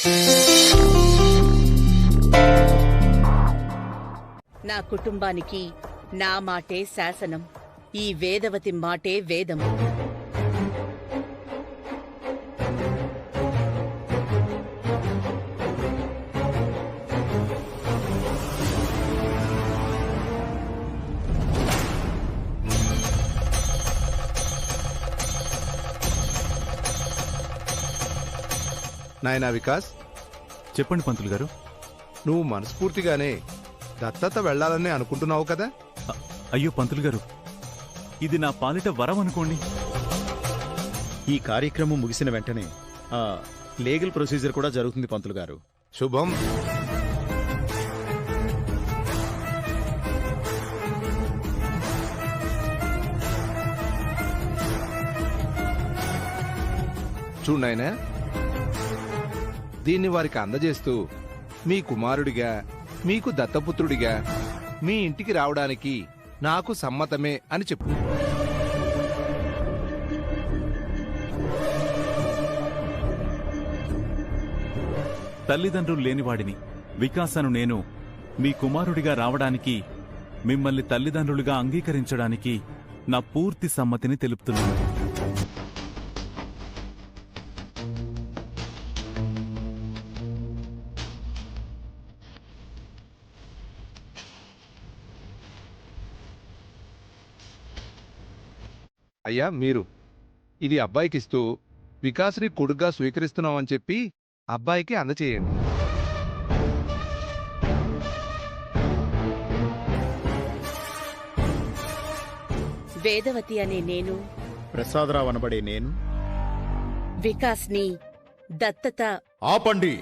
నా కుటుంబానికి నా మాటే శాసనం. ఈ వేదవతి మాటే వేదం. నాయనా వికాస్, చెప్పండి పంతులు గారు. నువ్వు మనస్ఫూర్తిగానే దత్తత వెళ్లాలని అనుకుంటున్నావు కదా? అయ్యో పంతులు గారు, ఇది నా పాలిట వరం అనుకోండి. ఈ కార్యక్రమం ముగిసిన వెంటనే లీగల్ ప్రొసీజర్ కూడా జరుగుతుంది పంతులు గారు. శుభం. చూడాయనా, దీన్ని వారికి అందజేస్తూ మీ కుమారుడిగా, మీకు దత్తపుత్రుడిగా మీ ఇంటికి రావడానికి నాకు సమ్మతమే అని చెప్పు. తల్లిదండ్రులు లేనివాడిని వికాసను నేను మీ కుమారుడిగా రావడానికి, మిమ్మల్ని తల్లిదండ్రులుగా అంగీకరించడానికి నా పూర్తి సమ్మతిని తెలుపుతున్నాను. అయ్యా, మీరు ఇది అబ్బాయికిస్తూ వికాస్ని కొడుగ్గా స్వీకరిస్తున్నామని చెప్పి అబ్బాయికి అందచేయండి. వేదవతి అనే నేను, ప్రసాదరావు అనబడే నేను వికాస్ని దత్తత. ఆపండి.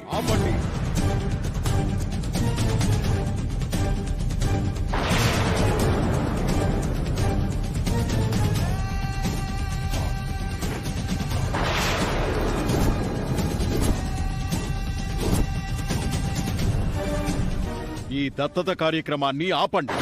ఈ దత్తత కార్యక్రమాన్ని ఆపండి.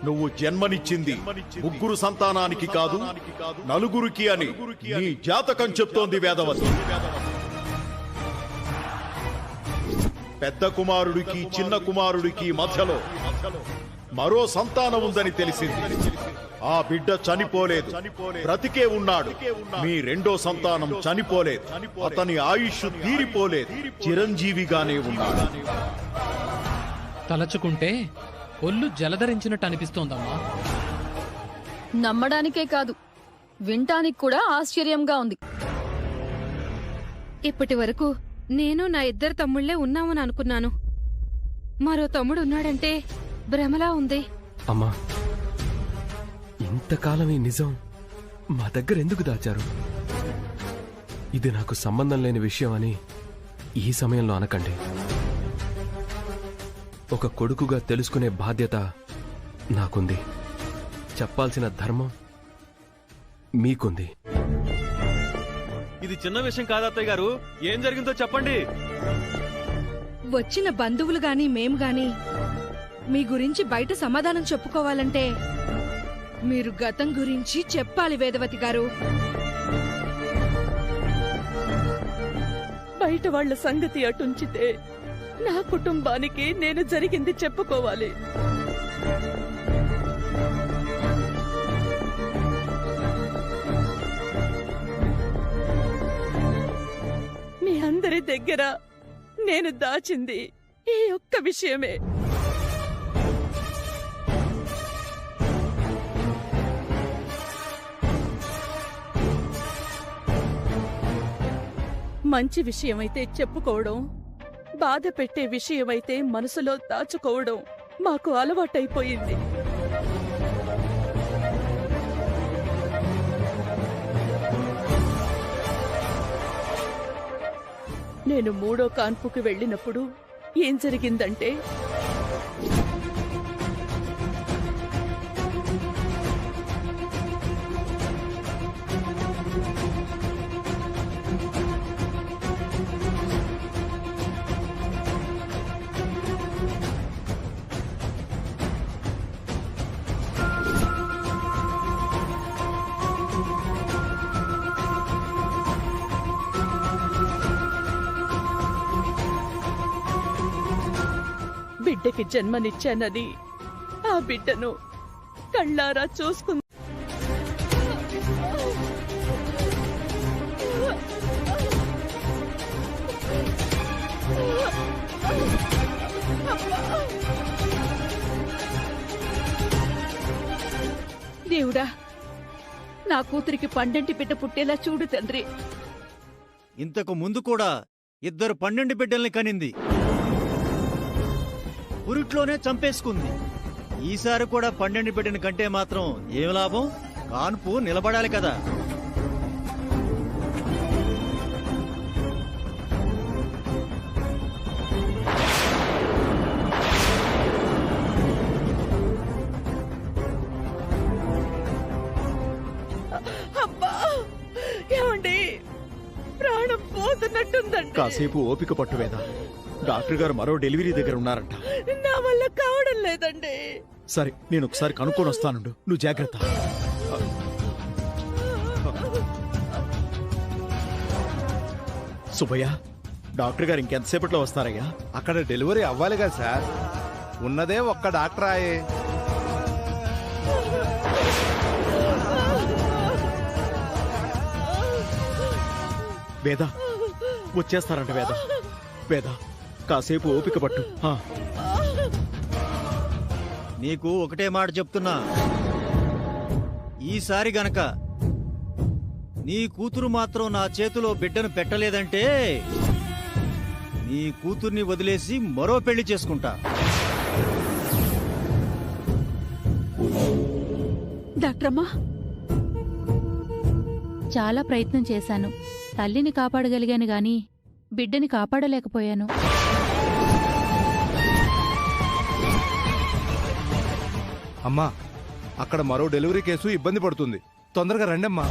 నువ్వు జన్మనిచ్చింది ముగ్గురు సంతానానికి కాదు, నలుగురికి అని నీ జాతకం చెప్తోంది వేదవతి. పెద్ద కుమారుడికి చిన్న కుమారుడికి మధ్యలో మరో సంతానం ఉందని తెలిసింది. ఆ బిడ్డ చనిపోలేదు, బ్రతికే ఉన్నాడు. మీ రెండో సంతానం చనిపోలేదు, అతని ఆయుష్ తీరిపోలేదు, చిరంజీవిగానే ఉన్నాడు. తలచుకుంటే ఒళ్ళు జలధరించినట్టు అనిపిస్తోందమ్మా. నమ్మడానికే కాదు, వింటానికి కూడా ఆశ్చర్యంగా ఉంది. ఇప్పటి వరకు నేను నా ఇద్దరు తమ్ముళ్లే ఉన్నామని అనుకున్నాను. మరో తమ్ముడు ఉన్నాడంటే భ్రమలా ఉంది. అమ్మా, ఇంతకాలం ఈ నిజం మా దగ్గర ఎందుకు దాచారు? ఇది నాకు సంబంధం లేని విషయం అని ఈ సమయంలో అనకండి. ఒక కొడుకుగా తెలుసుకునే బాధ్యత నాకుంది, చెప్పాల్సిన ధర్మం మీకుంది. ఇది చిన్న విషయం కాదు అత్తయ్య గారు, ఏం జరిగిందో చెప్పండి. వచ్చిన బంధువులు గాని మేం గాని మీ గురించి బయట సమాధానం చెప్పుకోవాలంటే మీరు గతం గురించి చెప్పాలి వేదవతి గారు. బయట వాళ్ల సంగతి అటుంచితే నా కుటుంబానికి నేను జరిగింది చెప్పుకోవాలి. మీ అందరి దగ్గర నేను దాచింది ఈ ఒక్క విషయమే. మంచి విషయమైతే చెప్పుకోవడం, బాధ పెట్టే విషయమైతే మనసులో దాచుకోవడం మాకు అలవాటైపోయింది. నేను మూడో కాన్పుకు వెళ్ళినప్పుడు ఏం జరిగిందంటే బిడ్డకి జన్మనిచ్చానని ఆ బిడ్డను కళ్ళారా చూసుకుంది. దేవుడా, నా కూతురికి పండంటి బిడ్డ పుట్టేలా చూడు తండ్రి. ఇంతకు ముందు కూడా 2 12 బిడ్డల్ని కనింది, పురిట్లోనే చంపేసుకుంది. ఈసారి కూడా 12 బిడ్డని కంటే మాత్రం ఏం లాభం? కాన్పు నిలబడాలి కదా. అబ్బా, ఏమండి, ప్రాణం పోతున్నట్టుందండి. కాసేపు ఓపిక పట్టు వేద. డాక్టర్ గారు మరో డెలివరీ దగ్గర ఉన్నారంట. నా వల్ల కావడం లేదండి. సరే, నేను ఒకసారి కనుక్కొని వస్తానుండు. నువ్వు జాగ్రత్త. సుబ్బయ్య, డాక్టర్ గారు ఇంకెంతసేపట్లో వస్తారయ్యా? అక్కడ డెలివరీ అవ్వాలి కదా సార్. ఉన్నదే ఒక్క డాక్టర్ ఆయే. వేద వచ్చేస్తారంట. వేద వేద కాసేపు ఓపిక పట్టు. నీకు ఒకటే మాట చెప్తున్నా, ఈసారి గనక నీ కూతురు మాత్రం నా చేతిలో బిడ్డను పెట్టలేదంటే నీ కూతుర్ని వదిలేసి మరో పెళ్లి చేసుకుంటా. డాక్టరమ్మా, చాలా ప్రయత్నం చేశాను. తల్లిని కాపాడగలిగాను గాని బిడ్డని కాపాడలేకపోయాను. అమ్మా, అక్కడ మరో డెలివరీ కేసు ఇబ్బంది పడుతుంది. తొందరగా రండమ్మా.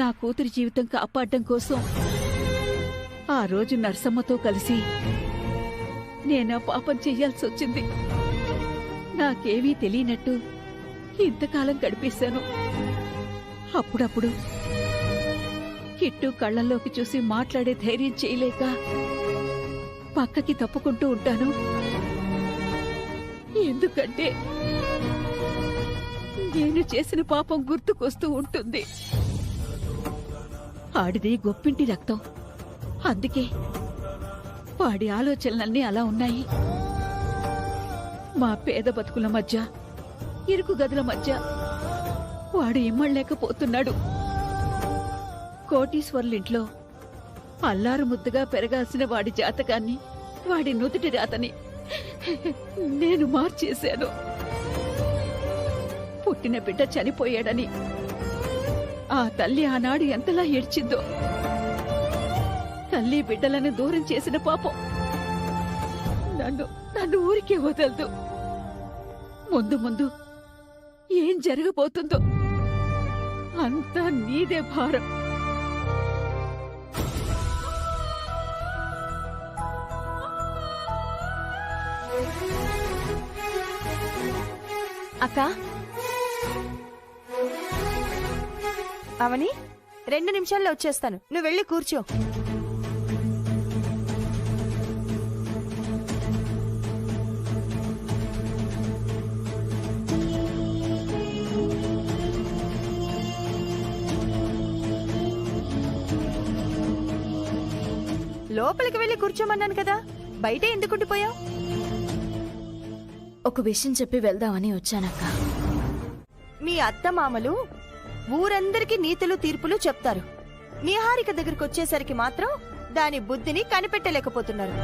నా కూతురి జీవితం కాపాడడం కోసం ఆ రోజు నర్సమ్మతో కలిసి నేను పాపం చెయ్యాల్సి వచ్చింది. నాకేమీ తెలియనట్టు ఇంతకాలం గడిపేశాను. అప్పుడప్పుడు కిట్టు కళ్ళల్లోకి చూసి మాట్లాడే ధైర్యం చేయలేక పక్కకి తప్పుకుంటూ ఉంటాను. ఎందుకంటే నేను చేసిన పాపం గుర్తుకొస్తూ ఉంటుంది. ఆడిది గొప్పింటి రక్తం. అందుకే వాడి ఆలోచనలన్నీ అలా ఉన్నాయి. మా పేద బతుకుల మధ్య, ఇరుకు గదుల మధ్య వాడు ఇమ్మడలేకపోతున్నాడు. కోటీశ్వర్లింట్లో అల్లారు ముద్దుగా పెరగాల్సిన వాడి జాతకాన్ని, వాడి నుదుటి రాతని నేను మార్చేశాను. పుట్టిన బిడ్డ చనిపోయాడని ఆ తల్లి ఆనాడు ఎంతలా ఏడ్చిందో. తల్లి బిడ్డలను దూరం చేసిన పాపం నన్ను ఊరికే వదలదు. ముందు ముందు ఏం జరగబోతుందో అంతా నీదే భారం. అక్క, అవని 2 నిమిషాల్లో వచ్చేస్తాను. నువ్వు వెళ్ళి కూర్చో. లోపలికి వెళ్ళి కూర్చోమన్నాను కదా, బయట ఎందుకుండిపోయావు? ఒక విషయం చెప్పి వెళ్దామని వచ్చానక్క. మీ అత్తమామలు ఊరందరికీ నీతులు తీర్పులు చెప్తారు. నిహారిక దగ్గరికి వచ్చేసరికి మాత్రం దాని బుద్ధిని కనిపెట్టలేకపోతున్నారు.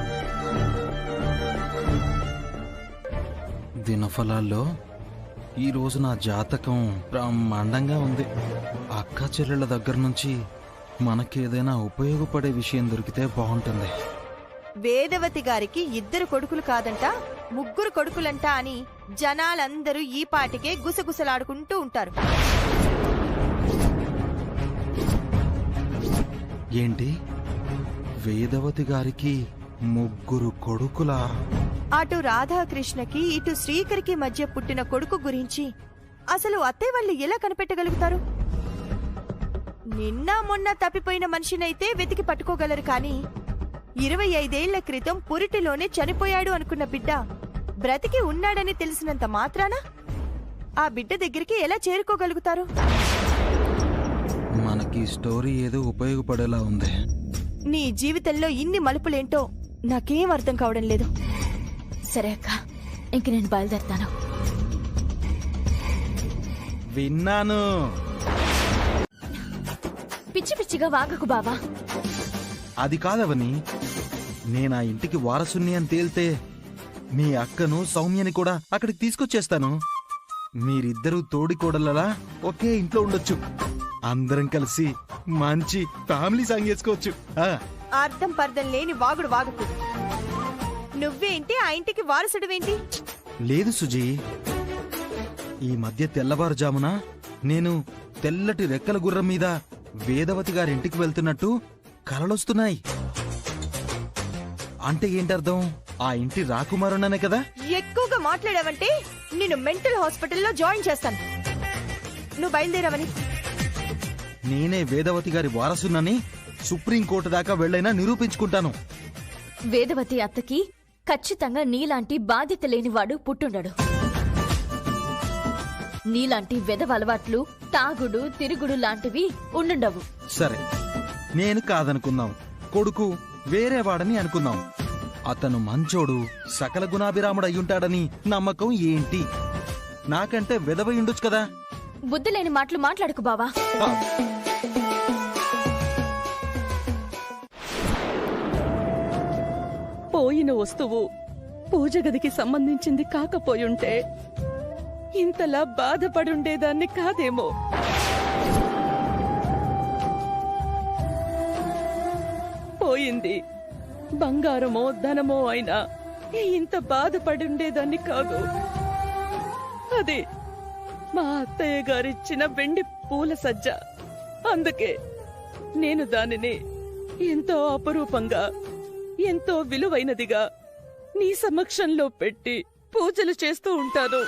దినఫలాల్లో ఈరోజు నా జాతకం బ్రహ్మాండంగా ఉంది. అక్క చెల్లెళ్ళ దగ్గర నుంచి మనకేదైనా ఉపయోగపడే విషయం దొరికితే బాగుంటుంది. వేదవతి గారికి 2 కొడుకులు కాదంట 3 కొడుకులంట అని జనాలందరూ ఈ పాటికే గుసగుసలాడుకుంటూ ఉంటారు. ఏంటి, వేదవతి గారికి 3 కొడుకులా? అటు రాధాకృష్ణకి ఇటు శ్రీకరికి మధ్య పుట్టిన కొడుకు గురించి అసలు అత్తయ్య వాళ్ళు ఎలా కనిపెట్టగలుగుతారు? నిన్న మొన్న తప్పిపోయిన మనిషినైతే వెతికి పట్టుకోగలరు, కానీ 25 ఏళ్ల క్రితం పురిటిలోనే చనిపోయాడు అనుకున్న బిడ్డ బ్రతికి ఉన్నాడని తెలిసినంత మాత్రాన ఆ బిడ్డ దగ్గరికి ఎలా చేరుకోగలుగుతారు? మనకి స్టోరీ ఏదో ఉపయోగపడేలా ఉంది. నీ జీవితంలో ఇన్ని మలుపులేంటో నాకేం అర్థం కావడం లేదు. సరే అక్క, ఇంక నేను బయలుదేరుతాను. విన్నాను. పిచ్చి పిచ్చిగా వాగకు బావా. అది కాదవని, నేనా ఇంటికి వారసుని అని తేల్తే మీ అక్కను సౌమ్యని కూడా అక్కడికి తీసుకొచ్చేస్తాను. మీరిద్దరూ తోడికోడలలా ఒకే ఇంట్లో ఉండొచ్చు. అందరం కలిసి మంచి ఫ్యామిలీ సాంగ్ చేసుకోవచ్చు. అర్థం పర్థం లేని వాగుడు వాగకు. నువ్వేంటి ఆ ఇంటికి వారసుడువేంటి? లేదు సుజీ, ఈ మధ్య తెల్లవారుజామున నేను తెల్లటి రెక్కల గుర్రం మీద వేదవతి గారింటికి వెళ్తున్నట్టు కలలొస్తున్నాయి. అంటే ఏంటర్థం? ఆ ఇంటి రాకుమారుననే కదా? ఎక్కువగా మాట్లాడావంటే నిన్ను మెంటల్ హాస్పిటల్లో జాయిన్ చేస్తాను. నువ్వు బయలుదేరావని. నేనే వేదవతి గారి వారసునని సుప్రీంకోర్టు దాకా వెళ్ళైనా నిరూపించుకుంటాను. వేదవతి అత్తకి ఖచ్చితంగా నీలాంటి బాధ్యత లేనివాడు పుట్టుండడు. నీలాంటి వెధవ అలవాట్లు, తాగుడు, తిరుగుడు లాంటివి ఉండుండవు. సరే, నేను కాదనుకుందాం, కొడుకు వేరేవాడని అనుకుందాం. అతను మంచోడు, సకల గుణాభిరాముడు అయ్యుంటాడని నమ్మకం ఏంటి? నాకంటే వెధవ ఉండొచ్చు కదా. బుద్ధి లేని మాటలు మాట్లాడుకు బావా. పోయిన వస్తువు పూజ గదికి సంబంధించింది కాకపోయుంటే ఇంతలా బాధపడుండేదాన్ని కాదేమో. పోయింది బంగారమో ధనమో అయినా ఇంత బాధపడుండేదాన్ని కాదు. అది మా అత్తయ్య గారిచ్చిన వెండి పూల సజ్జ. అందుకే నేను దానిని ఎంతో అపరూపంగా, ఎంతో విలువైనదిగా నీ సమక్షంలో పెట్టి పూజలు చేస్తూ ఉంటాను.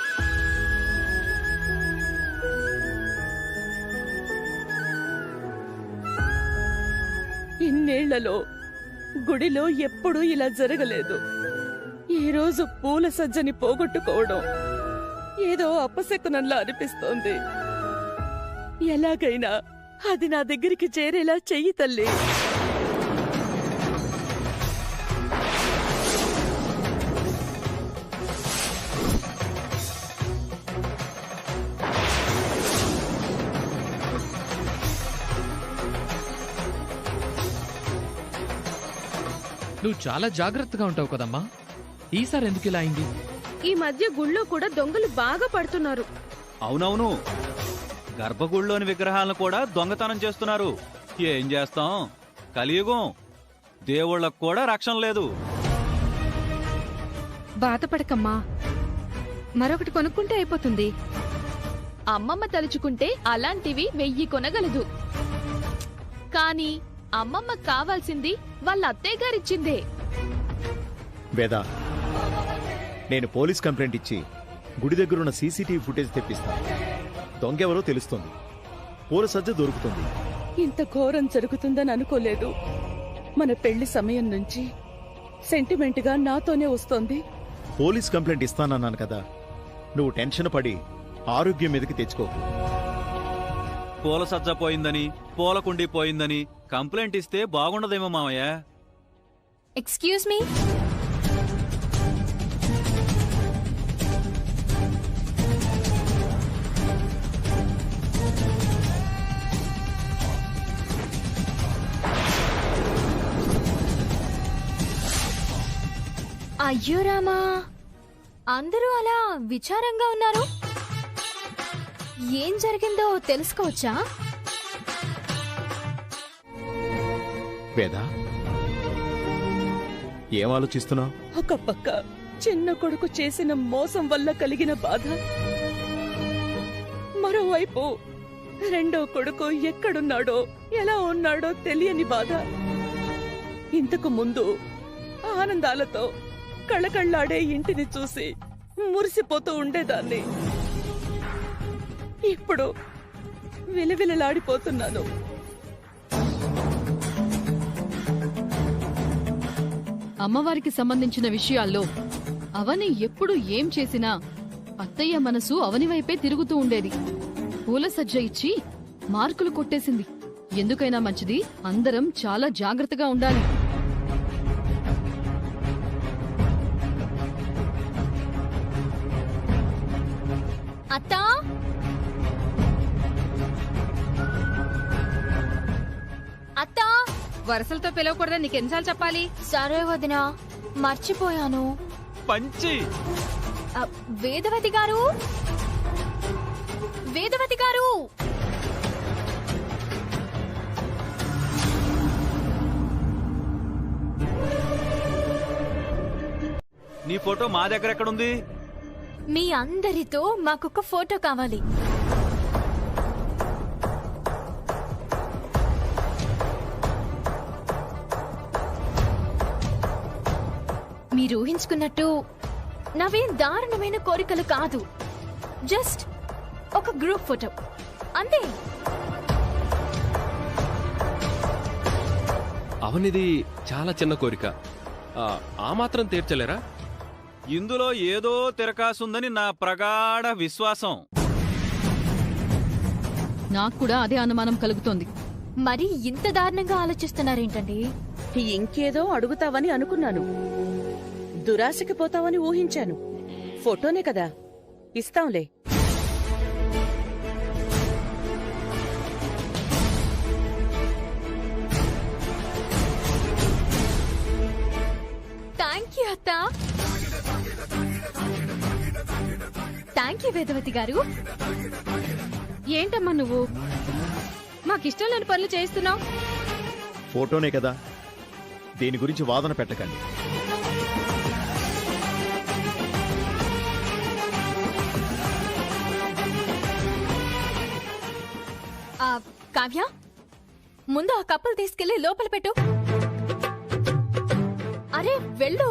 ఇన్నేళ్లలో గుడిలో ఎప్పుడూ ఇలా జరగలేదు. ఈ రోజు పూల సజ్జని పోగొట్టుకోవడం ఏదో అపశకునంలా అనిపిస్తోంది. ఎలాగైనా అది నా దగ్గరికి చేరేలా చెయ్యి తల్లి. నువ్వు చాలా జాగ్రత్తగా ఉంటావు కదమ్మా. ఈసారి ఎందుకు ఇలా అయింది? ఈ మధ్య గుళ్ళో కూడా దొంగలు బాగా పడుతున్నారు. అవునవును, గర్భగుడిలోని విగ్రహాలను కూడా దొంగతనం చేస్తున్నారు. ఏం చేస్తాం, కలియుగం, దేవుళ్ళకు కూడా రక్షణ లేదు. బాధపడకమ్మా, మరొకటి కొనుక్కుంటే అయిపోతుంది. అమ్మమ్మ తలుచుకుంటే అలాంటివి 1000 కొనగలదు. కానీ అమ్మమ్మకు కావాల్సింది వాళ్ళ అత్తయ్య గారిచ్చిందే. వేదా, నేను పోలీస్ కంప్లైంట్ ఇచ్చి గుడి దగ్గరున్న సీసీటీవీ ఫుటేజ్ తెప్పిస్తాను. దొంగెవరో తెలుస్తుంది, పూల సజ్జ దొరుకుతుంది. ఇంత ఘోరం జరుగుతుందని అనుకోలేదు. మన పెళ్లి సమయం నుంచి సెంటిమెంట్ గా నాతోనే వస్తోంది. పోలీస్ కంప్లైంట్ ఇస్తానన్నాను కదా, నువ్వు టెన్షన్ పడి ఆరోగ్యం మీదకి తెచ్చుకో. పూల సజ్జ పోయిందని, పూల కుండీ పోయిందని కంప్లైంట్ ఇస్తే బాగుండదేమో మామయ్య. Excuse me. అయ్యో రామా, అందరూ అలా విచారంగా ఉన్నారు. ఏం జరిగిందో తెలుసుకోవచ్చా? వేద, ఏం ఆలోచిస్తున్నావు? ఒక పక్క చిన్న కొడుకు చేసిన మోసం వల్ల కలిగిన బాధ, మరోవైపు రెండో కొడుకు ఎక్కడున్నాడో ఎలా ఉన్నాడో తెలియని బాధ. ఇంతకు ముందు ఆనందాలతో కళకళ్ళాడే ఇంటిని చూసి మురిసిపోతూ ఉండేదాన్ని. ఇప్పుడు విలవిలలాడిపోతున్నాను. అమ్మవారికి సంబంధించిన విషయాల్లో అవని ఎప్పుడు ఏం చేసినా అత్తయ్య మనసు అవని వైపే తిరుగుతూ ఉండేది. పూల సజ్జ ఇచ్చి మార్కులు కొట్టేసింది. ఎందుకైనా మంచిది, అందరం చాలా జాగ్రత్తగా ఉండాలి. అత్తా, అత్తా, వరుసలతో పిలవకూడదని నీకెన్నిసార్లు చెప్పాలి? సరే వదినా, మర్చిపోయాను. పంచి వేదవతి గారు, వేదవతి గారు. నీ ఫోటో మా దగ్గర ఎక్కడుంది? మీ అందరితో మాకొక ఫోటో కావాలి. మీరు ఊహించుకున్నట్టు నవేం దారుణమైన కోరికలు కాదు. జస్ట్ ఒక గ్రూప్ ఫోటో అంతే. అవనిది చాలా చిన్న కోరిక, ఆ మాత్రం తీర్చలేరా? ఇందులో ఏదో తిరకాసుందని నా ప్రగాఢ విశ్వాసం. నాకు కూడా అదే అనుమానం కలుగుతోంది. మరి ఇంత దారుణంగా ఆలోచిస్తున్నారేంటండి? ఇంకేదో అడుగుతావని అనుకున్నాను. దురాశకి పోతావని ఊహించాను. ఫోటోనే కదా, ఇస్తాంలే. థ్యాంక్ యూ అత్తా. థ్యాంక్ యూ వేదవతి గారు. ఏంటమ్మా నువ్వు మాకిష్టం లేని పనులు చేస్తున్నావు? ఫోటోనే కదా, దీని గురించి వాదన పెట్టకండి. కావ్య, ముందు ఆ కప్పులు తీసుకెళ్లి లోపల పెట్టు. అరే వెళ్ళు.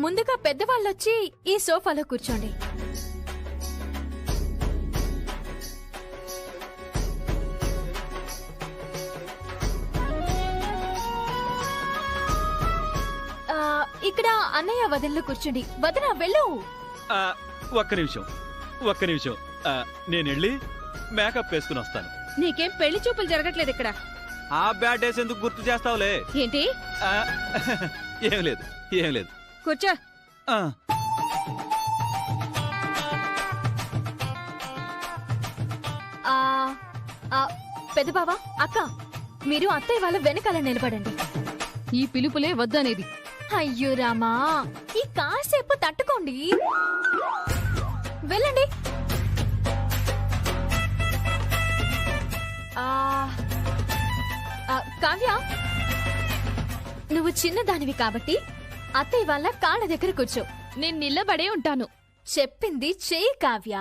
ముందుగా పెద్దవాళ్ళొచ్చి ఈ సోఫాలో కూర్చోండి. ఇక్కడ అన్నయ్య వదినలు కూర్చోండి. వదిన వెళ్ళు. ఒక్క నిమిషం. నేనెళ్ళి మేకప్ వేసుకుని వస్తాను. నీకేం పెళ్లి చూపులు జరగట్లేదు ఇక్కడ? ఆ బ్యాడ్ డేస్ ఎందుకు గుర్తు చేస్తావులే? ఏంటి? ఏం లేదు. కూర్చో. పెద్ద బావా, అక్క, మీరు అత్తయ్య వాళ్ళ వెనకాల నిలబడండి. ఈ పిలుపులే వద్దనేది. అయ్యో రామా, ఈ కాసేపు తట్టుకోండి. వెళ్ళండి. కావ్య, నువ్వు చిన్నదానివి కాబట్టి అత్తయ్య వాళ్ళ కాళ్ళ దగ్గర కూర్చో. నేను నిలబడే ఉంటాను. చెప్పింది చెయ్యి కావ్య.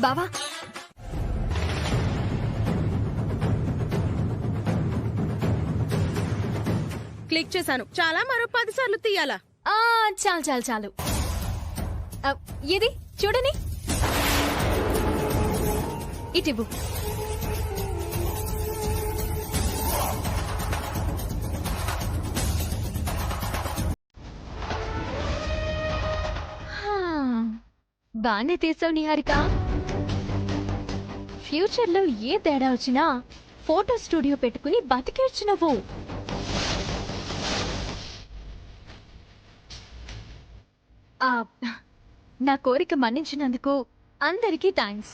బావా, క్లిక్ చేశాను. చాలా, మరో 10 సార్లు తీయాలా? చాలు. ఇది చూడని, ఇటివ్వు. బానే తీసావు నిహారిక. ఫ్యూచర్లో ఏ తేడా వచ్చినా ఫోటో స్టూడియో పెట్టుకుని బతికేచ్చు నువ్వు. నా కోరిక మన్నించినందుకు అందరికీ థ్యాంక్స్.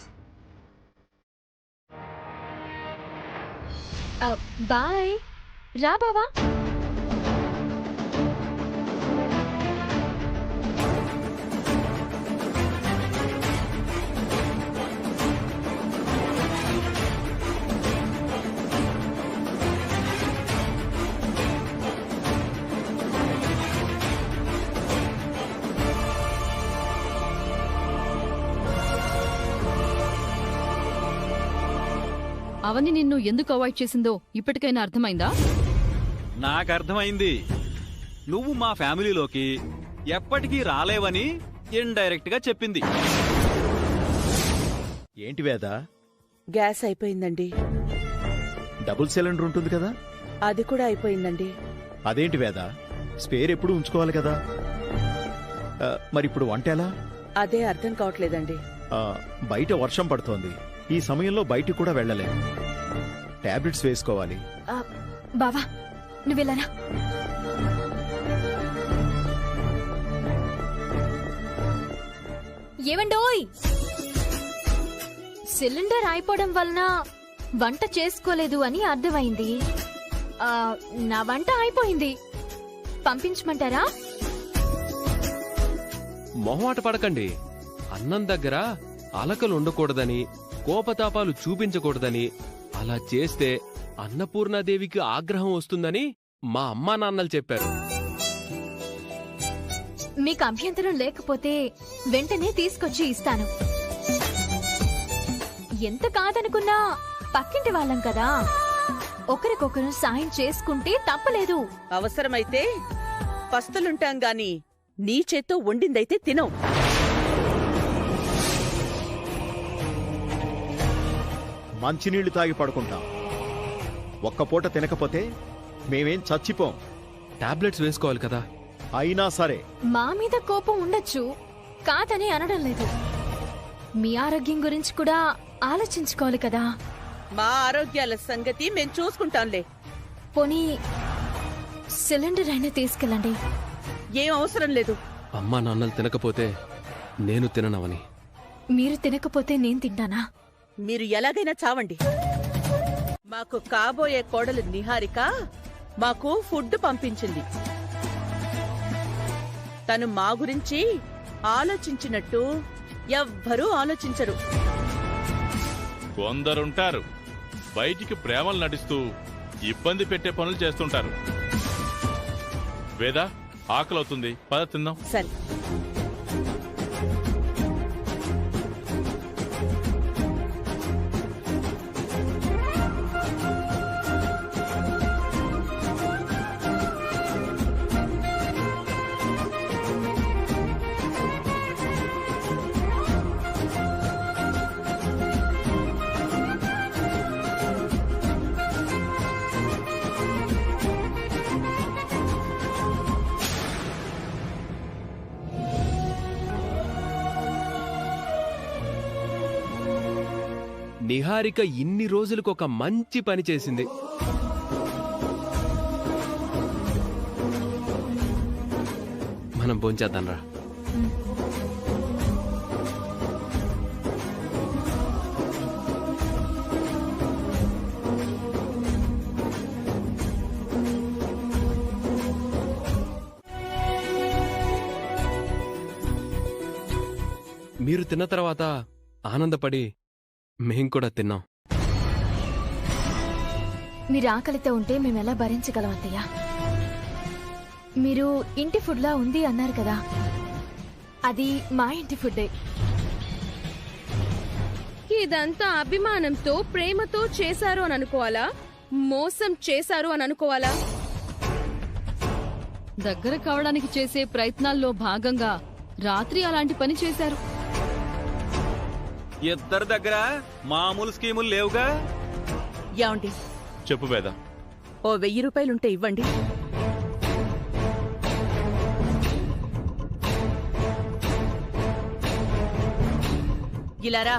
బాయ్. రా బావా. అవని నిన్ను ఎందుకు అవాయిడ్ చేసిందో ఇప్పటికైనా అర్థమైందా? నాకు అర్థమైంది. నువ్వు మా ఫ్యామిలీలోకి ఎప్పటికీ రాలేవని ఇండైరెక్ట్ గా చెప్పింది. ఏంటి వేద? గ్యాస్ అయిపోయిందండి. డబుల్ సిలిండర్ ఉంటుంది కదా? అది కూడా అయిపోయిందండి. అదేంటి వేద, స్పేర్ ఎప్పుడు ఉంచుకోవాలి కదా? మరిప్పుడు వంట ఎలా? అదే అర్థం కావట్లేదండి. బయట వర్షం పడుతోంది. ఈ సమయంలో బయటికి కూడా వెళ్ళలేం. టాబ్లెట్స్ వేసుకోవాలి. బావా నువ్వెళ్ళరా. ఏవండోయ్, సిలిండర్ అయిపోవడం వలన వంట చేసుకోలేదు అని అర్థమైంది. నా వంట అయిపోయింది, పంపించమంటారా? మొహమాట పడకండి. అన్నం దగ్గర అలకలు ఉండకూడదని, కోపతాపాలు చూపించకూడదని, అలా చేస్తే అన్నపూర్ణాదేవికి ఆగ్రహం వస్తుందని మా అమ్మా నాన్నలు చెప్పారు. మీకు అభ్యంతరం లేకపోతే వెంటనే తీసుకొచ్చి ఇస్తాను. ఎంత కాదనుకున్నా పక్కింటి వాళ్ళం కదా, ఒకరికొకరు సాయం చేసుకుంటే తప్పలేదు. అవసరమైతే పస్తులుంటాం గాని నీ చేత్తో వండిందైతే తినవు. మంచినీళ్లు తాగి పడుకుంటాం. ఒక్క పూట తినకపోతే మేమేం చచ్చిపోం. టాబ్లెట్స్ వేసుకోవాలి కదా? అయినా సరే మా మీద కోపం ఉండొచ్చు, కాదని అనడం లేదు. మీ ఆరోగ్యం గురించి కూడా ఆలోచించుకోవాలి కదా. మా ఆరోగ్యాల సంగతి మేం చూసుకుంటాంలే. పోనీ సిలిండర్ అయినా తీసుకెళ్ళండి. ఏం అవసరం లేదు. అమ్మా నాన్నలు తినకపోతే నేను తిననవని. మీరు తినకపోతే నేను తింటానా? మీరు ఎలాగైనా చావండి. మాకు కాబోయే కోడలు నిహారిక మాకు ఫుడ్ పంపించింది. తను మా గురించి ఆలోచించినట్టు ఎవ్వరూ ఆలోచించరు. కొందరుంటారు బయటికి ప్రేమలు నటిస్తూ ఇబ్బంది పెట్టే పనులు చేస్తుంటారు. వేద, ఆకలవుతుంది, పద తిందాం. సరే. నిహారిక ఇన్ని రోజులకు ఒక మంచి పని చేసింది. మనం భోంచేద్దాంరా. మీరు తిన్న తర్వాత ఆనందపడి మేం కూడా తిన్నాం. మీరు ఆకలితో ఉంటే మేమెలా భరించగలం అత్తయ్య? మీరు ఇంటి ఫుడ్లా ఉంది అన్నారు కదా, అది మా ఇంటి ఫుడ్డే. ఇదంతా అభిమానంతో ప్రేమతో చేశారు అని అనుకోవాలా, మోసం చేశారు అని అనుకోవాలా? దగ్గర కావడానికి చేసే ప్రయత్నాల్లో భాగంగా రాత్రి అలాంటి పని చేశారు. ఇద్దరి దగ్గర మామూలు స్కీములు లేవుగా. ఏమండి? చెప్పు వేద. ఓ 1000 రూపాయలుంటే ఇవ్వండి. ఇలారా.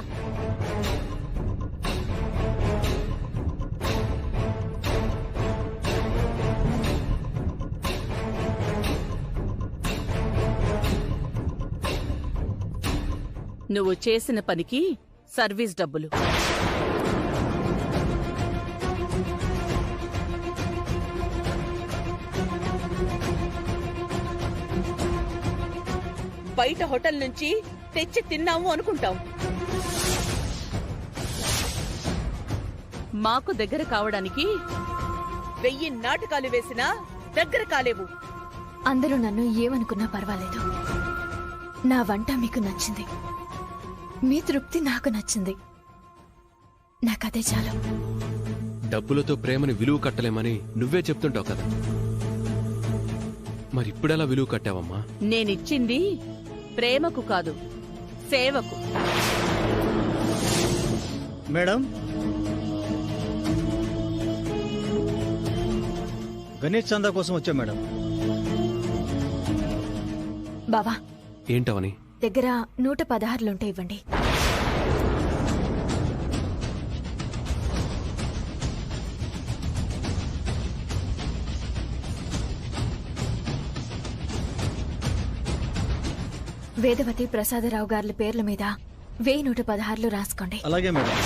నువ్వు చేసిన పనికి సర్వీస్ డబ్బులు. బయట హోటల్ నుంచి తెచ్చి తిన్నాము అనుకుంటాం. మాకు దగ్గర కావడానికి 1000 నాటకాలు వేసినా దగ్గర కాలేవు. అందరూ నన్ను ఏమనుకున్నా పర్వాలేదు. నా వంట మీకు నచ్చింది, మీ తృప్తి నాకు నచ్చింది. నాకదే చాలు. డబ్బులతో ప్రేమని విలువ కట్టలేమని నువ్వే చెప్తుంటావు కదా, మరి ఇప్పుడెలా విలువ కట్టావమ్మా? నేనిచ్చింది ప్రేమకు కాదు, సేవకు. మేడం, గణేష్ చందా కోసం వచ్చా మేడం. బావా, ఏంటవని? దగ్గర 116లుంటే ఇవ్వండి. వేదవతి ప్రసాదరావు గారి పేర్ల మీద 1116లు రాసుకోండి. అలాగే మేడం.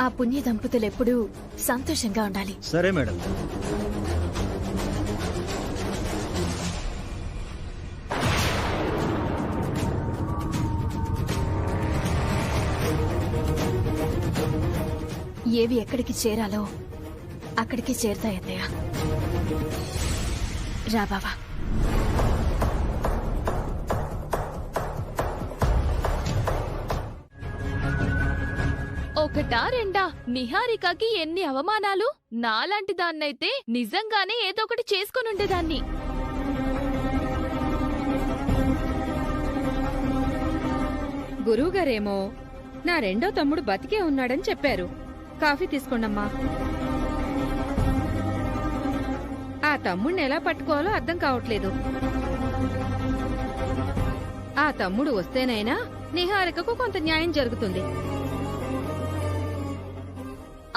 ఆ పుణ్య దంపతులు ఎప్పుడూ సంతోషంగా ఉండాలి. సరే మేడం. ఏవి ఎక్కడికి చేరాలో అక్కడికి చేరుతాయత్తయ్య. రా బావా. ఒకటా రెండా? నిహారికకి ఎన్ని అవమానాలు! నాలాంటి దాన్నైతే నిజంగానే ఏదో ఒకటి చేసుకొనుండేదాన్ని. గురువుగారేమో నా రెండో తమ్ముడు బతికే ఉన్నాడని చెప్పారు. కాఫీ తీసుకోండమ్మా. ఆ తమ్ముడిని ఎలా పట్టుకోవాలో అర్థం కావట్లేదు. ఆ తమ్ముడు వస్తేనైనా నిహారికకు కొంత న్యాయం జరుగుతుంది.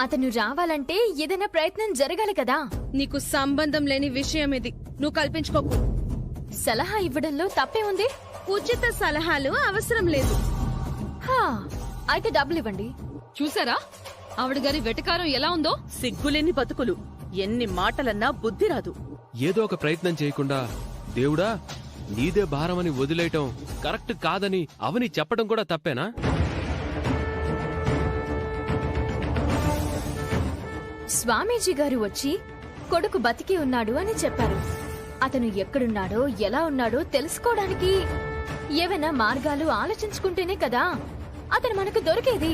అతను రావాలంటే ఏదైనా ప్రయత్నం జరగాలి కదా. నీకు సంబంధం లేని విషయం ఇది, నువ్వు కల్పించుకోకు. సలహా ఇవ్వడంలో తప్పే ఉంది. ఉచిత సలహాలు అవసరం లేదు. అయితే డబ్బులు ఇవ్వండి. చూసారా ఆవిడ గారి వెటకారం ఎలా ఉందో? సిగ్గులేని బతుకులు. ఎన్ని మాటలన్నా బుద్ధి రాదు. ఏదో ఒక ప్రయత్నం చేయకుండా దేవుడా నీదే భారమని వదిలేయటం కరెక్ట్ కాదని అవని చెప్పడం కూడా తప్పేనా? స్వామీజీ గారు వచ్చి కొడుకు బతికి ఉన్నాడు అని చెప్పారు. అతను ఎక్కడున్నాడో ఎలా ఉన్నాడో తెలుసుకోవడానికి ఏవైనా మార్గాలు ఆలోచించుకుంటేనే కదా అతను మనకు దొరికేది.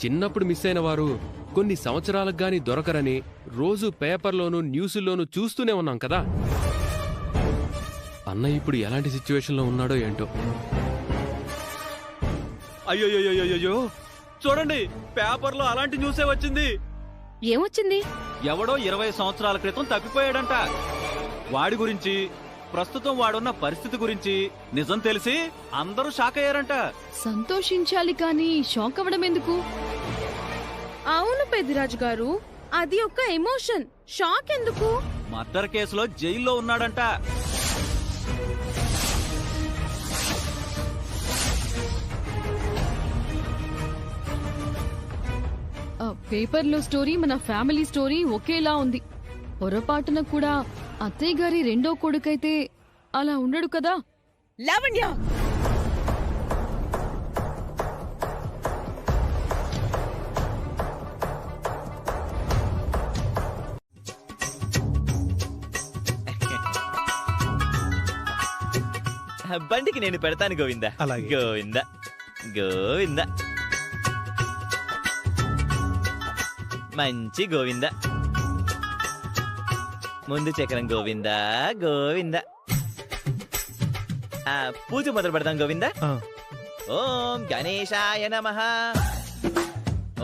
చిన్నప్పుడు మిస్ అయిన వారు కొన్ని సంవత్సరాలకు గాని దొరకరని రోజు పేపర్లోనూ న్యూసుల్లోనూ చూస్తూనే ఉన్నాం కదా. అన్నయ్య ఇప్పుడు ఎలాంటి సిచ్యువేషన్లో ఉన్నాడో ఏంటో. అయ్యోయ్యోయ్యో, చూడండి పేపర్లో అలాంటి న్యూసే వచ్చింది. ఏమొచ్చింది? ఎవడో 20 సంవత్సరాల క్రితం తప్పిపోయాడంట. వాడి గురించి, ప్రస్తుతం వాడున్న పరిస్థితి గురించి నిజం తెలిసి అందరూ షాక్ అయ్యారంట. సంతోషించాలి కానీ షాక్ అవ్వడం ఎందుకు? అవును పెద్దిరాజు గారు, అది ఒక ఎమోషన్. షాక్ ఎందుకు? మర్డర్ కేసులో జైల్లో ఉన్నాడంట. పేపర్లో స్టోరీ మన ఫ్యామిలీ స్టోరీ ఒకేలా ఉంది. పొరపాటున కూడా అత్తయ్య గారి రెండో కొడుకైతే అలా ఉండడు కదా. లావణ్య, బండికి నేను పెడతాను గోవిందా. గోవిందా గోవిందా, మంచి గోవిందా. ముందు చక్రం గోవిందా గోవిందా. పూజ మొదలు పెడతాం గోవిందా. ఓం గణేశాయ నమః,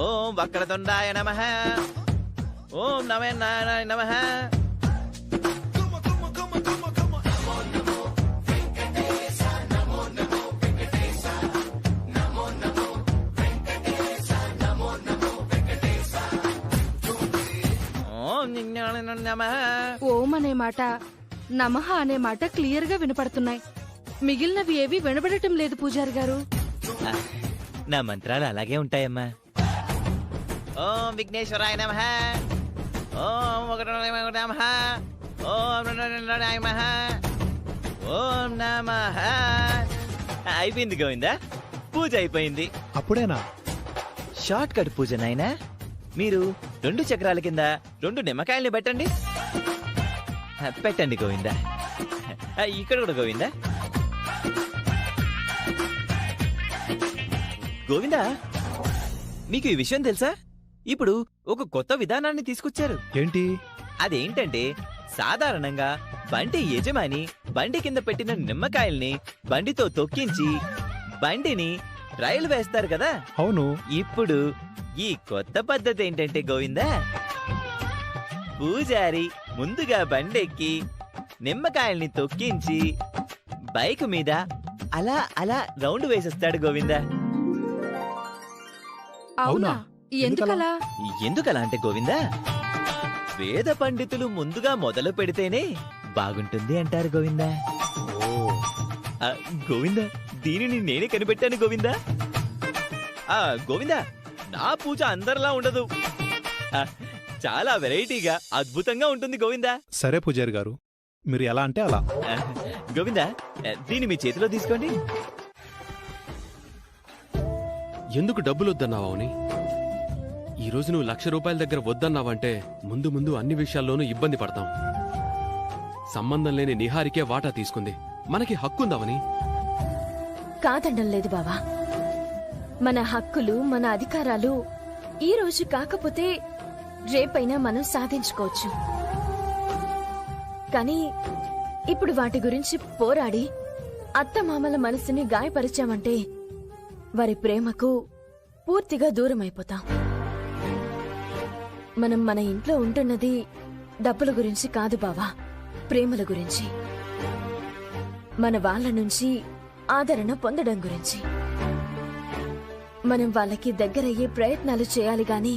ఓం వక్రతుండాయ నమః, ఓం నమే నారాయణాయ నమః. నమః. ఓం అనే మాట, నమః అనే మాట క్లియర్ గా వినపడుతున్నాయి. మిగిలినవి ఏవి వినపడటం లేదు పూజారి గారు. నా మంత్రాలు అలాగే ఉంటాయమ్మా. ఓం విఘ్నేశ్వరాయ నమః. ఓం ఒకటోనాయ నమః. ఓం రెండోనాయ నమః. ఓం నమః. అయిపోయింది గోవిందా, పూజ అయిపోయింది. అప్పుడేనా? షార్ట్ కట్ పూజ నాయనా. మీరు 2 చక్రాల కింద 2 నిమ్మకాయల్ని పెట్టండి. పెట్టండి గోవిందా. ఇక్కడ కూడా గోవిందా. గోవిందా, మీకు ఈ విషయం తెలుసా? ఇప్పుడు ఒక కొత్త విధానాన్ని తీసుకొచ్చారు. ఏంటి? అదేంటంటే, సాధారణంగా బండి యజమాని బండి కింద పెట్టిన నిమ్మకాయల్ని బండితో తొక్కించి బండిని రైలు వేస్తారు కదా. అవును. ఇప్పుడు ఈ కొత్త పద్ధతి ఏంటంటే గోవిందా, పూజారి ముందుగా బండెక్కి నిమ్మకాయల్ని తొక్కించి బైక్ మీద అలా అలా రౌండ్ వేసేస్తాడు గోవిందా. అవునా? ఎందుకలా? ఎందుకలా అంటే గోవిందా, వేద పండితులు ముందుగా మొదలు పెడితేనే బాగుంటుంది అంటారు గోవిందా. గోవిందా, దీనిని నేనే కనిపెట్టాను గోవిందా. గోవిందా, నా పూజ అందరిలా ఉండదు, చాలా వెరైటీగా అద్భుతంగా ఉంటుంది గోవిందా. సరే పూజారి గారు, మీరు ఎలా అంటే అలా. గోవిందా, దీన్ని మీ చేతిలో తీసుకోండి. ఎందుకు డబ్బులు వద్దన్నావా అవని? ఈ రోజు నువ్వు 1,00,000 రూపాయల దగ్గర వద్దన్నావంటే ముందు ముందు అన్ని విషయాల్లోనూ ఇబ్బంది పడతాం. సంబంధం లేని నిహారికే వాటా తీసుకుంది, మనకి హక్కుందావని. కాదండం లేదు బావా. మన హక్కులు, మన అధికారాలు ఈ రోజు కాకపోతే రేపైనా మనం సాధించుకోవచ్చు. కానీ ఇప్పుడు వాటి గురించి పోరాడి అత్తమామల మనసుని గాయపరిచామంటే వారి ప్రేమకు పూర్తిగా దూరమైపోతాం. మనం మన ఇంట్లో ఉంటున్నది డబ్బుల గురించి కాదు బావా, ప్రేమల గురించి, మన వాళ్ళ నుంచి ఆదరణ పొందడం గురించి. మనం వాళ్ళకి దగ్గరయ్యే ప్రయత్నాలు చేయాలి గాని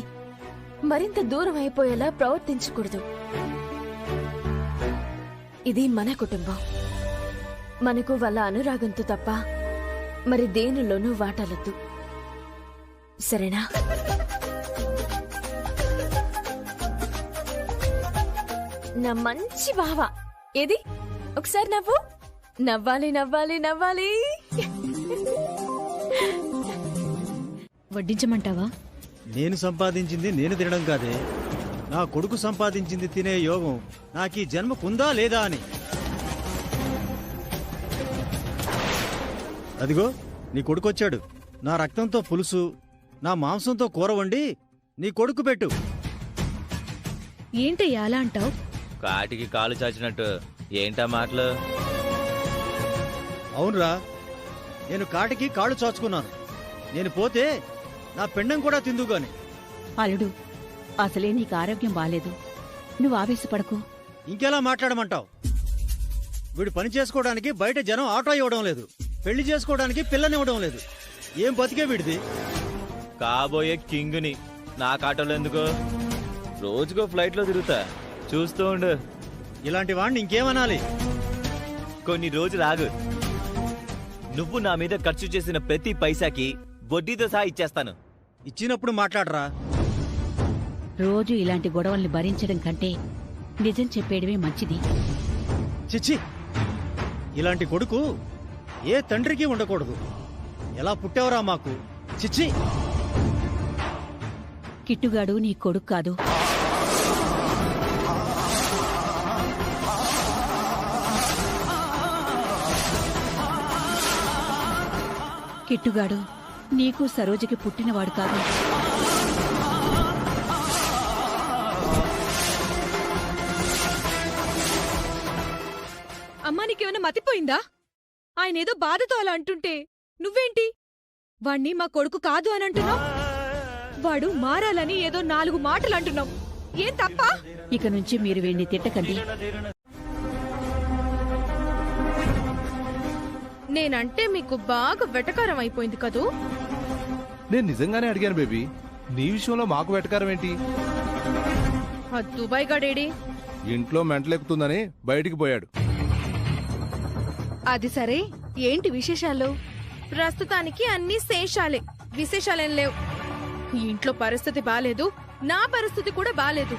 మరింత దూరం అయిపోయేలా ప్రవర్తించకూడదు. ఇది మన కుటుంబం. మనకు వాళ్ళ అనురాగంతో తప్ప మరి దేనిలోనూ వాటాలొద్దు, సరేనా? నా మంచి బావ ఏది? ఒకసారి నవ్వు. నవ్వాలి నవ్వాలి నవ్వాలి. వడ్డించమంటావా? నేను సంపాదించింది నేను తినడం కాదే, నా కొడుకు సంపాదించింది తినే యోగం నాకీ జన్మకుందా లేదా అని. అదిగో నీ కొడుకొచ్చాడు. నా రక్తంతో పులుసు, నా మాంసంతో కూర వండి నీ కొడుకు పెట్టు. ఏంటయ్యా అలా అంటావు? కాటికి కాలు చాచినట్టు ఏంటా మాటలు? అవునరా, నేను కాటికి కాళ్ళు చాచుకున్నాను. నేను పోతే నా పెండం కూడా తిందుగాని. అల్లుడు, అసలే నీకు ఆరోగ్యం బాలేదు, నువ్వు ఆవేశపడకు. ఇంకెలా మాట్లాడమంటావు? వీడు పని చేసుకోవడానికి బయట జనం ఆటో ఇవ్వడం లేదు, పెళ్లి చేసుకోవడానికి పిల్లనివ్వడం లేదు. ఏం బతికే వీడిది? కాబోయే కింగ్ని నా కాటోలు ఎందుకు? రోజుకో ఫ్లైట్ లో తిరుగుతా, చూస్తూ ఉండు. ఇలాంటి వాడిని ఇంకేమనాలి? కొన్ని రోజులు ఆగు. నువ్వు నా మీద ఖర్చు చేసిన ప్రతి పైసాకి వడ్డీతో సహా ఇచ్చేస్తాను. ఇచ్చినప్పుడు మాట్లాడరా. రోజు ఇలాంటి గొడవల్ని భరించడం కంటే నిజం చెప్పేయడమే మంచిది. చిచ్చి, ఇలాంటి కొడుకు ఏ తండ్రికి ఉండకూడదు. ఎలా పుట్టావరా మాకు? చిచ్చి. కిట్టుగాడు నీ కొడుకు కాదు. కిట్టుగాడు నీకు సరోజకి పుట్టినవాడు కాదు. అమ్మా, నీకేమైనా మతిపోయిందా? ఆయనేదో బాధతో అలా అంటుంటే నువ్వేంటి వాణ్ణి మా కొడుకు కాదు అని అంటున్నావు? వాడు మారాలని ఏదో 4 మాటలు అంటున్నావు. ఏం తప్ప? ఇక నుంచి మీరు వీణ్ణి తిట్టకండి. నేనంటే మీకు బాగా వెటకారం అయిపోయింది కదూ? నేను నిజంగానే అడిగాను బేబీ, నీ విషయంలో మాకు వెటకారం ఏంటి? ఆ దుబాయ్ గడేడి ఇంట్లో మెంటలెక్కుతుందని బయటికి పోయాడు. అది సరే, ఏంటి విశేషాలు? ప్రస్తుతానికి అన్ని శేషాలే, విశేషాలేం లేవు. ఈ ఇంట్లో పరిస్థితి బాలేదు, నా పరిస్థితి కూడా బాలేదు.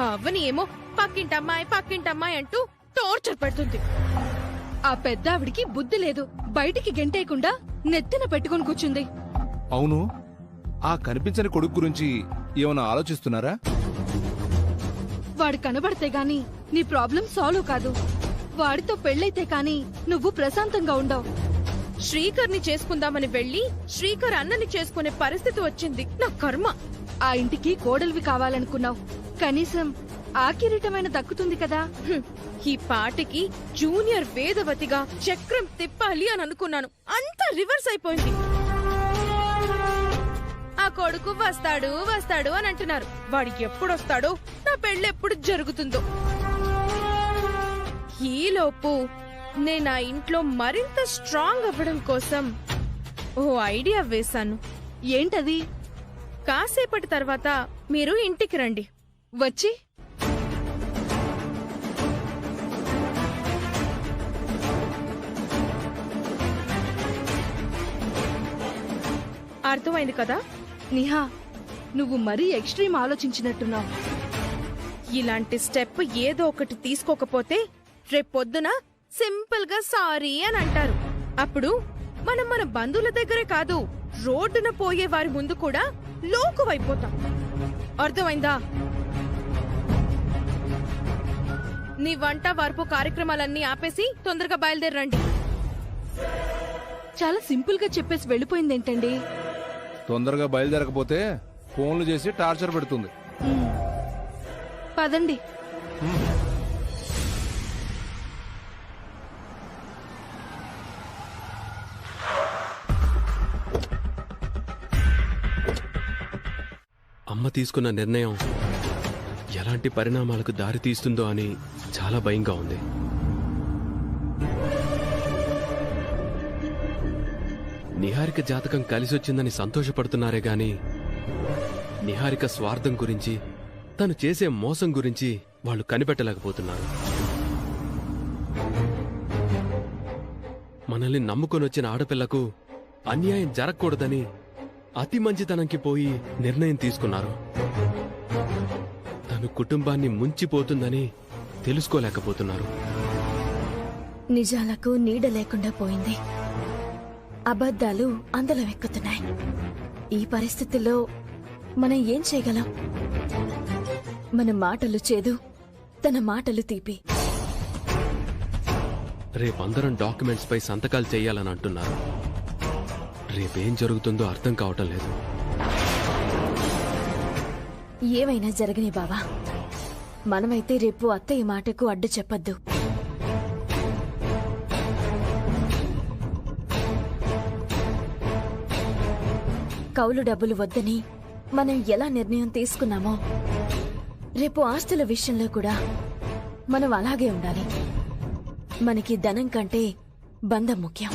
అవ్వని ఏమో పక్కింటమ్మాయి అంటూ టార్చర్ పెడుతుంది. ఆ పెద్ద ఆవిడికి బుద్ధి లేదు, బయటికి గెంటేయకుండా నెత్తిన పెట్టుకుని కూర్చుంది. అవును, ఆ కనిపించని కొడుకు గురించి ఏమైనా ఆలోచిస్తున్నారా? వాడు కనబడితే గాని నీ ప్రాబ్లం సాల్వ్ కాదు. వాడితో పెళ్ళైతే కాని నువ్వు ప్రశాంతంగా ఉండవు. శ్రీకర్ని చేసుకుందామని వెళ్ళి శ్రీకర్ అన్నని చేసుకునే పరిస్థితి వచ్చింది. నా కర్మ. ఆ ఇంటికి కోడలివి కావాలనుకున్నావు, కనీసం ఆ కిరీటమైన దక్కుతుంది కదా. ఈ పాటికి జూనియర్ వేదవతిగా చక్రం తిప్పాలి అని అనుకున్నాను, అంతా రివర్స్ అయిపోయింది. ఆ కొడుకు వస్తాడు అని అంటున్నారు. వాడు ఎప్పుడొస్తాడో, నా పెళ్లి ఎప్పుడు జరుగుతుందో. ఈలోపు నేను ఆ ఇంట్లో మరింత స్ట్రాంగ్ అవ్వడం కోసం ఓ ఐడియా వేశాను. ఏంటది? కాసేపటి తర్వాత మీరు ఇంటికి రండి. వచ్చి అర్థమైంది కదా? నిహా, నువ్వు మరీ ఎక్స్ట్రీమ్ ఆలోచించినట్టున్నావు. ఇలాంటి స్టెప్ ఏదో ఒకటి తీసుకోకపోతే రేపొద్దున సింపుల్ గా సారీ అని అంటారు. అప్పుడు మనం మన బంధువుల దగ్గరే కాదు, రోడ్డున పోయే వారి ముందు కూడా లోకువైపోతాం. అర్థమైందా? నీ వంట వార్పు కార్యక్రమాలన్నీ ఆపేసి తొందరగా బయలుదేరండి. చాలా సింపుల్ గా చెప్పేసి వెళ్ళిపోయిందేంటండి? తొందరగా బయలుదేరకపోతే ఫోన్లు చేసి టార్చర్ పెడుతుంది. పదండి. అమ్మ తీసుకున్న నిర్ణయం ఎలాంటి పరిణామాలకు దారి తీస్తుందో అని చాలా భయంగా ఉంది. నిహారిక జాతకం కలిసొచ్చిందని సంతోషపడుతున్నారే గాని నిహారిక స్వార్థం గురించి, తను చేసే మోసం గురించి వాళ్ళు కనిపెట్టలేకపోతున్నారు. మనల్ని నమ్ముకొనొచ్చిన ఆడపిల్లకు అన్యాయం జరగకూడదని అతి మంచితనంకి పోయి నిర్ణయం తీసుకున్నారు. తను కుటుంబాన్ని ముంచిపోతుందని తెలుసుకోలేకపోతున్నారు. నిజాలకు నీడ లేకుండా పోయింది. అబద్ధాలు అందలం ఎక్కుతున్నాయి. ఈ పరిస్థితుల్లో మనం ఏం చేయగలం? మన మాటలు చేదు, తన మాటలు తీపి. రేపందరం డాక్యుమెంట్స్ పై సంతకాలు చేయాలని అంటున్నారు. రేపేం జరుగుతుందో అర్థం కావటం లేదు. ఏమైనా జరగని బావా, మనమైతే రేపు అత్తయ్య మాటకు అడ్డు చెప్పొద్దు. కౌలు డబ్బులు వద్దని మనం ఎలా నిర్ణయం తీసుకున్నామో రేపు ఆస్తుల విషయంలో కూడా మనం అలాగే ఉండాలి. మనకి ధనం కంటే బంధం ముఖ్యం.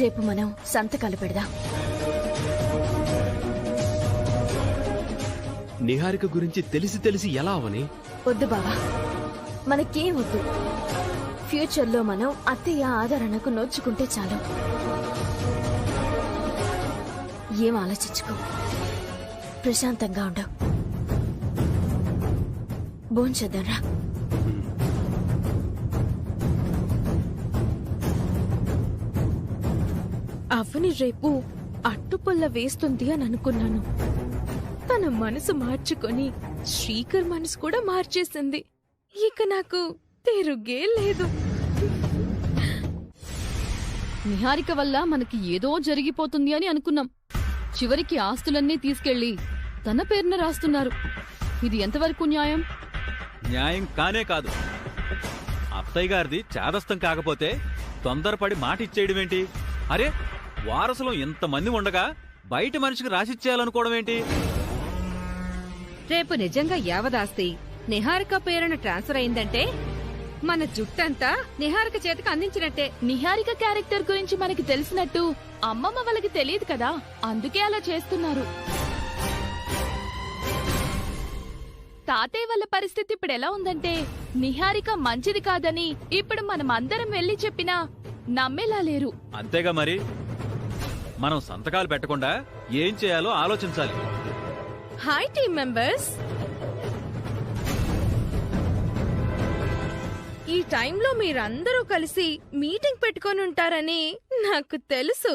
రేపు మనం సంతకాలు పెడదాం. నిహారిక గురించి తెలిసి ఎలా అవని? వద్దు బావా, మనకేం వద్దు. ఫ్యూచర్లో మనం అత్తయ్య ఆదరణకు నోచుకుంటే చాలు. ఏం ఆలోచించుకో, ప్రశాంతంగా ఉండవు. భోంచేద్దాంరా. అవని రేపు అట్టుపుల్ల వేస్తుంది అని అనుకున్నాను. తన మనసు మార్చుకొని శ్రీకర్ మనసు కూడా మార్చేసింది. ఇక నాకు తిరుగే లేదు. నిహారిక వల్ల మనకి ఏదో జరిగిపోతుంది అని అనుకున్నాం. చివరికి ఆస్తులన్నీ తీసుకెళ్లి తన పేరున రాస్తున్నారు. ఇది ఎంతవరకు న్యాయం? న్యాయం కానే కాదు. అత్తయ్య గారిది చాదస్తం కాకపోతే తొందరపడి మాట ఇచ్చేయడమేంటి? అరే, వారసులో ఎంతమంది ఉండగా బయట మనిషికి రాసిచ్చేయాలనుకోవడం ఏంటి? రేపు నిజంగా యావదాస్తి నిహారిక పేరున ట్రాన్స్ఫర్ అయిందంటే మన జుట్టంతా నిహారిక చేతికి అందించినట్టే. నిహారిక క్యారెక్టర్ గురించి మనకి తెలిసినట్టు అమ్మమ్మ వాళ్ళకి తెలియదు కదా, అందుకే అలా చేస్తున్నారు. తాతయ్య వాళ్ళ పరిస్థితి ఇప్పుడు ఎలా ఉందంటే, నిహారిక మంచిది కాదని ఇప్పుడు మనం అందరం వెళ్లి చెప్పినా నమ్మేలా లేరు. అంతేగా మరి, మనం సంతకాలు పెట్టకుండా ఏం చేయాలో ఆలోచించాలి. హాయ్ టీమ్ మెంబర్స్, ఈ టైంలో మీరందరూ కలిసి మీటింగ్ పెట్టుకొని ఉంటారని నాకు తెలుసు.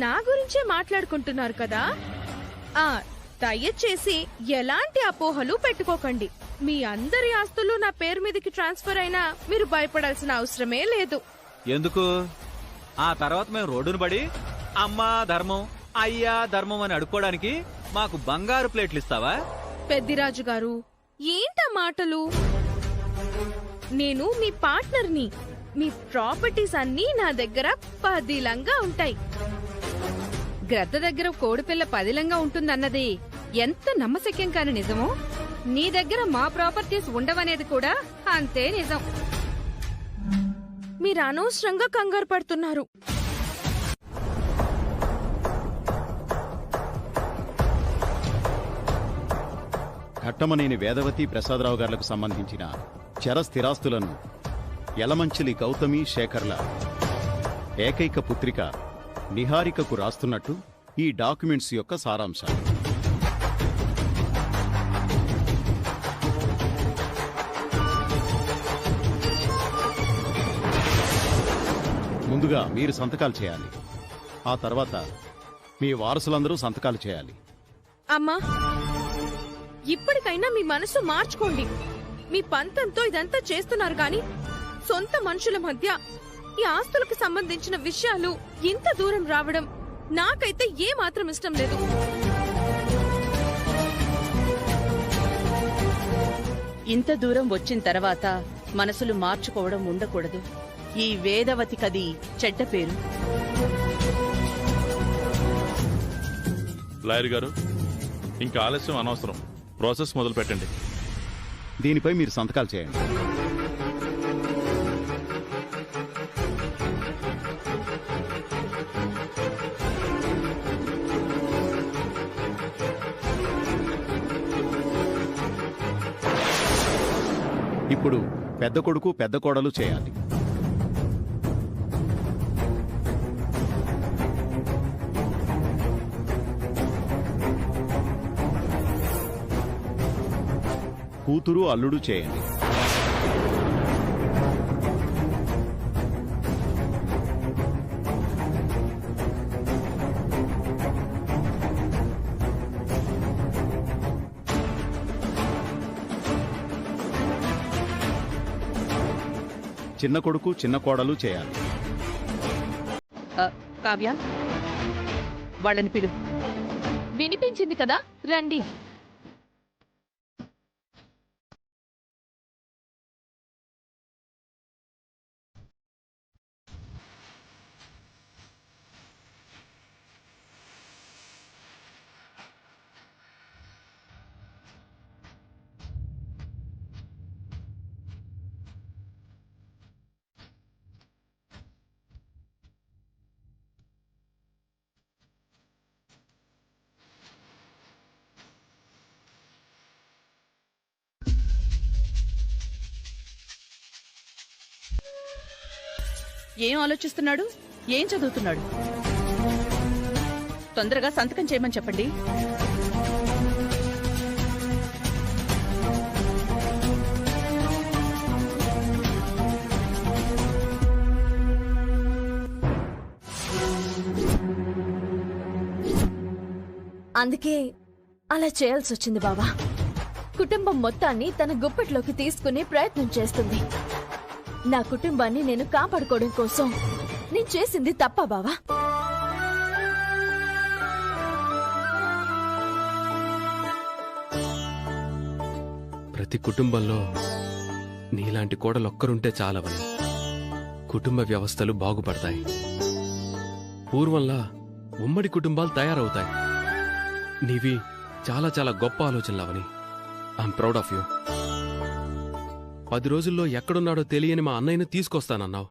నా గురించే మాట్లాడుకుంటున్నారు కదా. దయచేసి ఎలాంటి అపోహలు పెట్టుకోకండి. మీ అందరి ఆస్తులు నా పేరు మీదకి ట్రాన్స్ఫర్ అయినా మీరు భయపడాల్సిన అవసరమే లేదు. ఎందుకు? ఆ తర్వాత మేము రోడ్డును పడి అమ్మా ధర్మం, అయ్యా ధర్మం అని అడుక్కోవడానికి మాకు బంగారు ప్లేట్లు ఇస్తావా? పెద్దిరాజు గారు, ఏంటా మాటలు? నేను మీ పార్ట్నర్ని. మీ ప్రాపర్టీస్ అన్నీ నా దగ్గర పదిలంగా ఉంటాయి. గ్రద్ద దగ్గర కోడిపిల్ల పదిలంగా ఉంటుందన్నది ఎంత నమ్మశక్యం కాని నిజమో, నీ దగ్గర మా ప్రాపర్టీస్ ఉండవనేది కూడా అంతే నిజం. మీరు అనవసరంగా కంగారు పడుతున్నారు. ఘట్టమనేని వేదవతి ప్రసాదరావు గారులకు సంబంధించిన చర స్థిరాస్తులను యలమంచిలి గౌతమి శేఖర్ల ఏకైక పుత్రిక నిహారికకు రాస్తున్నట్టు ఈ డాక్యుమెంట్స్ యొక్క సారాంశం. ముందుగా మీరు సంతకాలు చేయాలి. ఆ తర్వాత మీ వారసులందరూ సంతకాలు చేయాలి. అమ్మా, ఇప్పటికైనా మీ మనసు మార్చుకోండి. మీ పంతంతో ఇదంతా చేస్తున్నారు గాని సొంత మనుషుల మధ్య ఈ ఆస్తులకు సంబంధించిన విషయాలు ఇంత దూరం రావడం నాకైతే ఏ మాత్రం ఇష్టం లేదు. ఇంత దూరం వచ్చిన తర్వాత మనసులు మార్చుకోవడం ఉండకూడదు. ఈ వేదవతికది చెడ్డ పేరు. లాయర్ గారు, ఇంకా ఆలస్యం అనవసరం. ప్రాసెస్ మొదలు పెట్టండి. దీనిపై మీరు సంతకాలు చేయండి. ఇప్పుడు పెద్ద కొడుకు పెద్ద కోడలు చేయాలి. కూతురు అల్లుడు చేయండి. చిన్న కొడుకు చిన్న కోడలు చేయాలి. కావ్య, వాళ్ళని పిలు. వినిపించింది కదా, రండి. ఏం ఆలోచిస్తున్నాడు? ఏం చదువుతున్నాడు? తొందరగా సంతకం చేయమని చెప్పండి. అందుకే అలా చేయాల్సి వచ్చింది బావా. కుటుంబం మొత్తాన్ని తన గుప్పెట్లోకి తీసుకునే ప్రయత్నం చేస్తుంది. నా కుటుంబాన్ని నేను కాపాడుకోవడం కోసం నేను చేసింది తప్ప బావా? ప్రతి కుటుంబంలో నీలాంటి కోడలొక్కరుంటే చాలవని కుటుంబ వ్యవస్థలు బాగుపడతాయి. పూర్వంలా ఉమ్మడి కుటుంబాలు తయారవుతాయి. నీవి చాలా చాలా గొప్ప ఆలోచనలవని. I'm proud of you. 10 రోజుల్లో ఎక్కడున్నాడో తెలియని మా అన్నయ్యను తీసుకొస్తానన్నావు.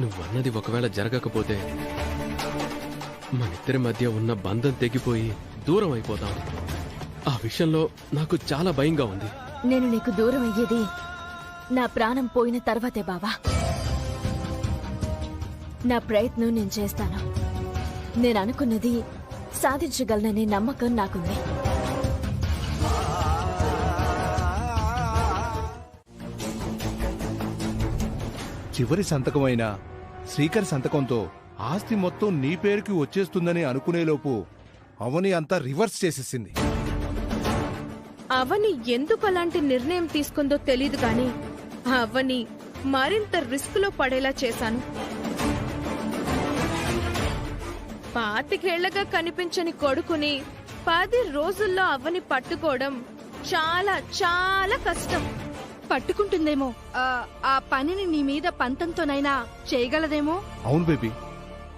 నువ్వన్నది ఒకవేళ జరగకపోతే మనిద్దరి మధ్య ఉన్న బంధం తెగిపోయి దూరం అయిపోతాం. ఆ విషయంలో నాకు చాలా భయంగా ఉంది. నేను నీకు దూరం అయ్యేది నా ప్రాణం పోయిన తర్వాతే బావా. నా ప్రయత్నం నేను చేస్తాను. నేను అనుకున్నది సాధించగలననే నమ్మకం నాకుంది. చివరి సంతకమైన శ్రీకర్ సంతకంతో ఆస్తి మొత్తం నీ పేరుకి వచ్చేస్తుందని అనుకునేలోపు అవని అంతా రివర్స్ చేసేసింది. అవని ఎందుకు అలాంటి నిర్ణయం తీసుకుందో తెలీదు గాని అవని మరింత రిస్క్ లో పడేలా చేశాను. 25 కనిపించని కొడుకుని 10 రోజుల్లో అవని పట్టుకోవడం చాలా చాలా కష్టం. పట్టుకుంటుందేమో, ఆ పనిని నీ మీద పంతంతోనైనా చేయగలదేమో. అవును బేబీ,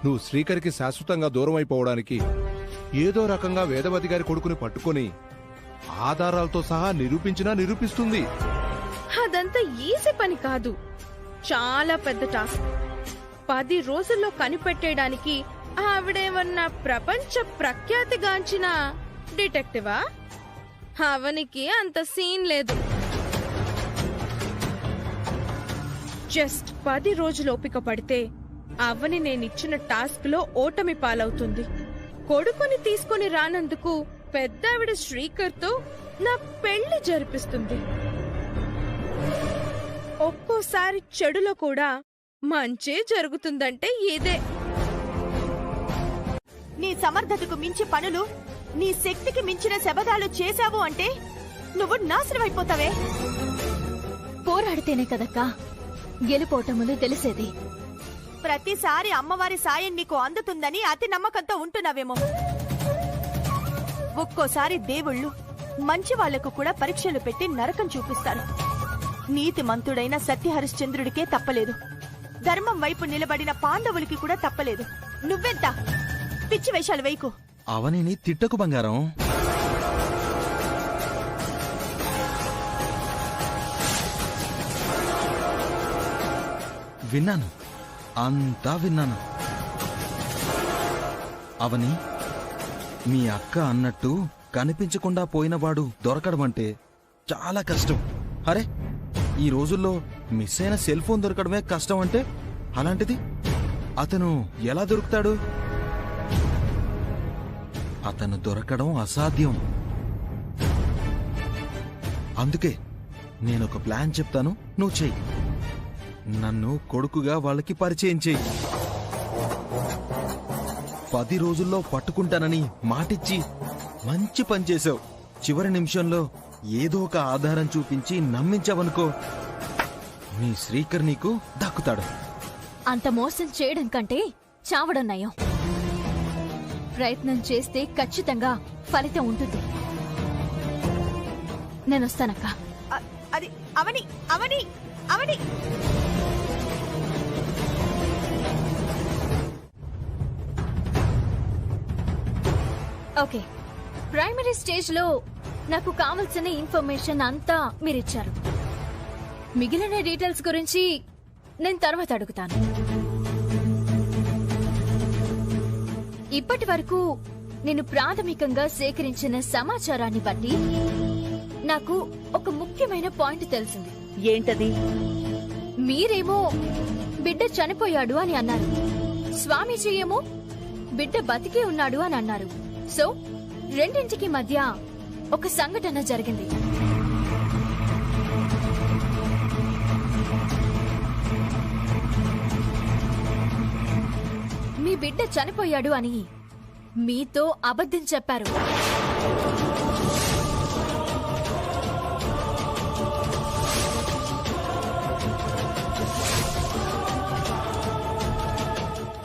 నువ్వు శ్రీకర్కి శాశ్వతంగా దూరం అయిపోవడానికి ఏదో రకంగా వేదవతి గారి కొడుకుని పట్టుకొని ఆధారాలతో సహా నిరూపిస్తుంది. అదంతా ఈజీ పని కాదు, చాలా పెద్ద టాస్క్. 10 రోజుల్లో కనిపెట్టేయడానికి ఆవిడేమన్నా ప్రపంచ ప్రఖ్యాతిగాంచిన డిటెక్టివా? అవనికి అంత సీన్ లేదు. జస్ట్ 10 రోజులు ఓపిక పడితే అవని నేనిచ్చిన టాస్క్ లో ఓటమి పాలవుతుంది. కొడుకుని తీసుకుని రానందుకు పెద్దావిడ శ్రీకర్తో నా పెళ్లి జరిపిస్తుంది. ఒక్కోసారి చెడులో కూడా మంచే జరుగుతుందంటే ఇదే. నీ సమర్థతకు మించి పనులు, నీ శక్తికి మించిన శబదాలు చేశావు అంటే నువ్వు నాశనమైపోతావే. పోరాడితేనే కదక్కా గెలుపోటములు తెలిసేది. ప్రతిసారి అమ్మవారి సాయం నీకు అందుతుందని అతి నమ్మకంతో ఉంటున్నావేమో. ఒక్కోసారి దేవుళ్ళు మంచి వాళ్లకు కూడా పరీక్షలు పెట్టి నరకం చూపిస్తారు. నీతిమంతుడైన సత్యహరిశ్చంద్రుడికే తప్పలేదు, ధర్మం వైపు నిలబడిన పాండవులకి కూడా తప్పలేదు. నువ్వెంత పిచ్చి వేషాలు వేయకు. అవనిని తిట్టకు బంగారం. విన్నాను, అంతా విన్నాను. అవని, మీ అక్క అన్నట్టు కనిపించకుండా పోయినవాడు దొరకడమంటే చాలా కష్టం. అరే, ఈ రోజుల్లో మిస్ అయిన సెల్ ఫోన్ దొరకడమే కష్టం అంటే, అలాంటిది అతను ఎలా దొరుకుతాడు? అతను దొరకడం అసాధ్యం. అందుకే నేనొక ప్లాన్ చెప్తాను, నువ్వు చెయ్యి. నన్ను కొడుకుగా వాళ్ళకి పరిచయం చెయ్యి. 10 రోజుల్లో పట్టుకుంటానని మాటిచ్చి మంచి పని చేశావు. చివరి నిమిషంలో ఏదో ఒక ఆధారం చూపించి నమ్మించావనుకో, నీ శ్రీకర్ నీకు దక్కుతాడు. అంత మోసం చేయడం కంటే చావడం నయం. ప్రయత్నం చేస్తే ఖచ్చితంగా ఫలితం ఉంటుంది. నేనొస్తానక్క. అది అవని అవని అవని ఓకే, ప్రైమరీ స్టేజ్ లో నాకు కావలసిన ఇన్ఫర్మేషన్ అంతా మీరిచ్చారు. మిగిలిన డీటెయిల్స్ గురించి నేను తర్వాత అడుగుతాను. ఇప్పటి వరకు నేను ప్రాథమికంగా సేకరించిన సమాచారాన్ని బట్టి నాకు ఒక ముఖ్యమైన పాయింట్ తెలిసింది. ఏంటది? మీరేమో బిడ్డ చనిపోయాడు అని అన్నారు, స్వామీజీ ఏమో బిడ్డ బతికి ఉన్నాడు అని అన్నారు. సో రెండింటికి మధ్య ఒక సంఘటన జరిగింది. మీ బిడ్డ చనిపోయాడు అని మీతో అబద్ధం చెప్పారు.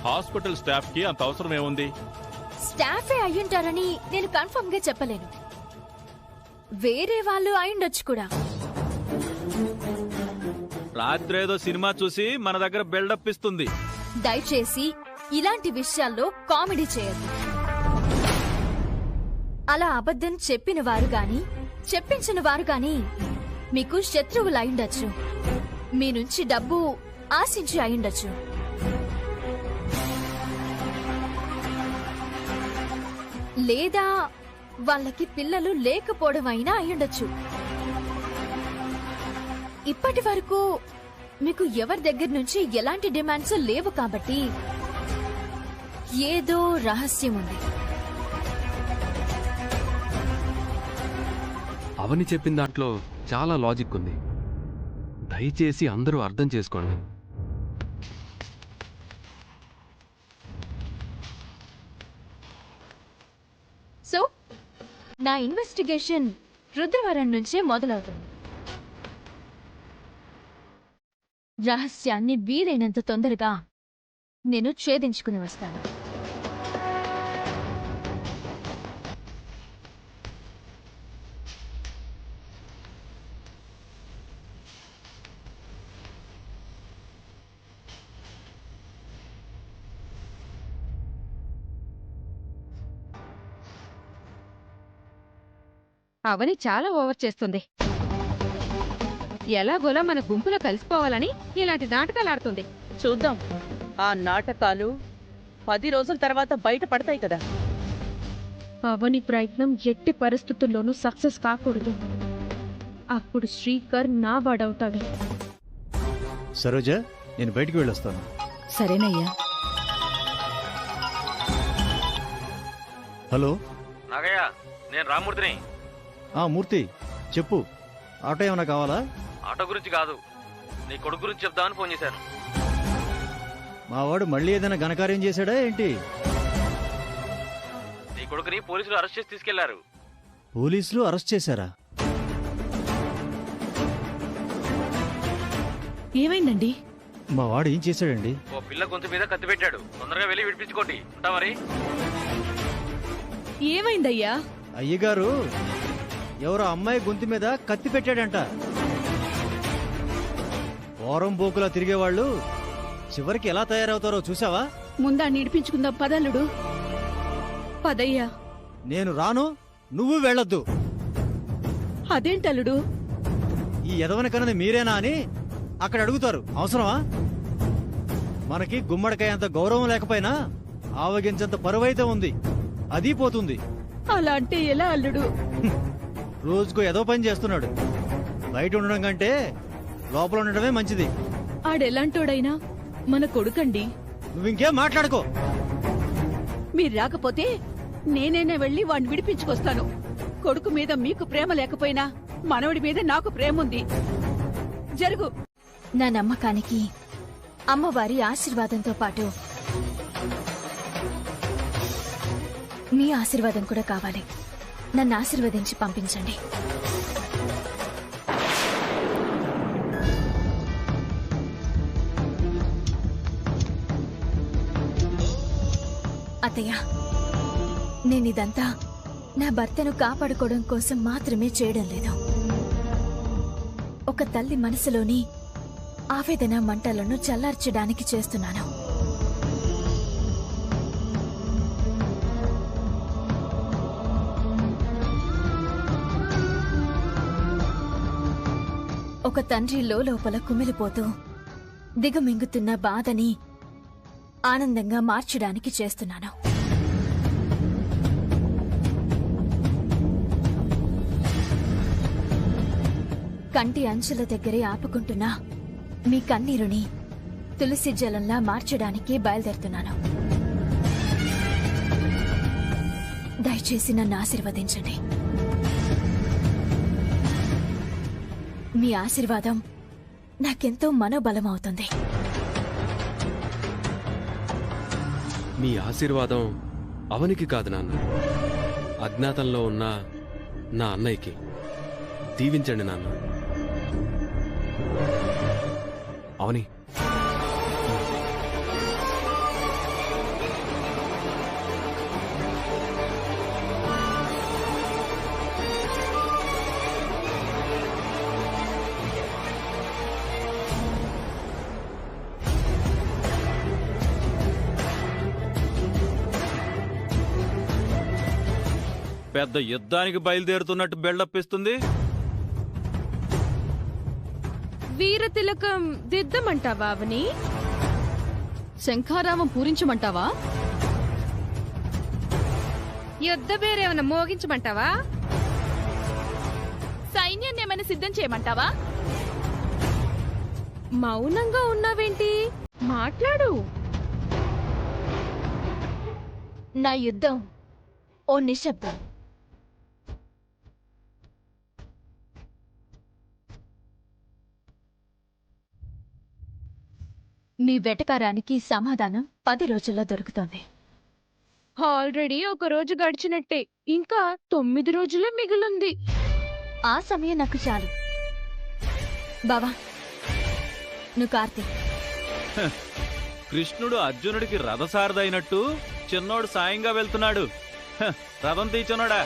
హాస్పిటల్ స్టాఫ్ కి అంత అవసరం ఏముంది? స్టాఫే అయ్యుంటారని నేను కన్ఫర్మ్ గా చెప్పలేను. వేరే వాళ్ళు అయ్యుండొచ్చు కూడా. రాత్రేదో సినిమా చూసి మన దగ్గర బిల్డప్ ఇస్తుంది. దయచేసి ఇలాంటి విషయాల్లో కామెడీ చేయద్దు. అలా అబద్ధం చెప్పిన వారు గాని చెప్పించిన వారు గాని మీకు శత్రువులు అయిండొచ్చు, మీ నుంచి డబ్బు ఆశించి అయిండొచ్చు. లేదా వాళ్ళకి పిల్లలు లేకపోవడం అయినా అయ్యుండొచ్చు. ఇప్పటి వరకు మీకు ఎవరి దగ్గర నుంచి ఎలాంటి డిమాండ్స్ లేవు కాబట్టి ఏదో రహస్యం ఉంది. అవని చెప్పిన దాంట్లో చాలా లాజిక్ ఉంది. దయచేసి అందరూ అర్థం చేసుకోండి. సో నా ఇన్వెస్టిగేషన్ రుద్రవరం నుంచే మొదలవుతుంది. రహస్యాన్ని వీలైనంత తొందరగా నేను ఛేదించుకుని వస్తాను. అవని చాలా ఓవర్ చేస్తుంది. ఎలాగోలా మన గుంపులో కలిసిపోవాలని ఇలాంటి నాటకాలు ఆడుతుంది. చూద్దాం, ఆ నాటకాలు 10 రోజుల తర్వాత బయట పడతాయి కదా. అవని ప్రయత్నం ఎట్టి పరిస్థితుల్లోనూ సక్సెస్ కాకూడదు. అప్పుడు శ్రీకర్ నా వాడవుతాడు. సరోజ, నేను బయటికి వెళ్ళొస్తాను. సరేనయ్యా. హలో నాగయ్య, నేను రామూర్తిని. మూర్తి, చెప్పు. ఆటో ఏమైనా కావాలా? ఆటో గురించి కాదు, నీ కొడుకు గురించి చెప్దామని ఫోన్ చేశాను. మా వాడు మళ్ళీ ఏదైనా ఘనకార్యం చేశాడా ఏంటి? నీ కొడుకుని పోలీసులు అరెస్ట్ చేసి తీసుకెళ్లారు. పోలీసులు అరెస్ట్ చేశారా? ఏమైందండి? మా వాడు ఏం చేశాడండి? ఓ పిల్ల గొంతు మీద కత్తి పెట్టాడు. తొందరగా వెళ్ళి విడిపించుకోండి. ఉంటా మరి. ఏమైందయ్యా? అయ్యగారు, ఎవరో అమ్మాయి గొంతు మీద కత్తి పెట్టాడంట. వారం పోకులా తిరిగేవాళ్ళు చివరికి ఎలా తయారవుతారో చూసావా? ముందా నిడిపించుకుందాం పదల్లుడు. పదయ్యా. నేను రాను, నువ్వు వెళ్ళొద్దు. అదేంటల్లుడు? ఈ ఎదవని కన్నది మీరేనా అని అక్కడ అడుగుతారు. అవసరమా? మనకి గుమ్మడికాయ అంత గౌరవం లేకపోయినా ఆవగించంత పరువైతే ఉంది. అది పోతుంది. అలా అంటే ఎలా అల్లుడు? రోజుకు ఏదో పని చేస్తున్నాడు. బయట ఉండడం కంటే లోపల ఉండడమే మంచిది. ఆడెలాంటోడైనా మన కొడుకండి. నువ్వింకేం మాట్లాడుకో. మీరు రాకపోతే నేనేనే వెళ్ళి వాడిని విడిపించుకొస్తాను. కొడుకు మీద మీకు ప్రేమ లేకపోయినా మనవడి మీద నాకు ప్రేమ ఉంది. జరుగు. నా నమ్మకానికి అమ్మవారి ఆశీర్వాదంతో పాటు మీ ఆశీర్వాదం కూడా కావాలి. నన్ను ఆశీర్వదించి పంపించండి. అత్తయ్య, నేనిదంతా నా భర్తను కాపాడుకోవడం కోసం మాత్రమే చేయడం లేదు. ఒక తల్లి మనసులోని ఆవేదన మంటలను చల్లార్చడానికి చేస్తున్నాను. ఒక తండ్రి లోపల కుమిలిపోతూ దిగమింగుతున్న బాధని ఆనందంగా మార్చడానికి చేస్తున్నాను. కంటి అంచుల దగ్గరే ఆపుకుంటున్నా మీ కన్నీరుని తులసి జలంలా మార్చడానికి బయలుదేరుతున్నాను. దయచేసి నన్ను ఆశీర్వదించండి. మీ ఆశీర్వాదం నాకెంతో మనోబలం అవుతుంది. మీ ఆశీర్వాదం అవనికి కాదు నాన్న, అజ్ఞాతంలో ఉన్న నా అన్నయ్యకి. దీవించండి నాన్న. అవని, పెద్ద యుద్ధానికి బయలుదేరుతున్నట్టు బిల్డప్ ఇస్తుంది. వీర తిలకం దిద్దమంటావా అవని? శంఖారావం పూరించమంటావా? యుద్ధ పేరేమైనా మోగించమంటావా? సైన్యాన్ని ఏమైనా సిద్ధం చేయమంటావా? మౌనంగా ఉన్నావేంటి? మాట్లాడు. నా యుద్ధం ఓ నిశ్శబ్దం. మీ వెటకారానికి సమాధానం 10 రోజుల్లో దొరుకుతుంది. ఆల్రెడీ ఒక రోజు గడిచినట్టే, ఇంకా 9 రోజులే మిగిలింది. ఆ సమయం నాకు చాలు. బావా, నువ్వు కార్తీక్. కృష్ణుడు అర్జునుడికి రథసారదైనట్టు చిన్నోడు సాయంగా వెళ్తున్నాడు. రథం తీచున్నాడా?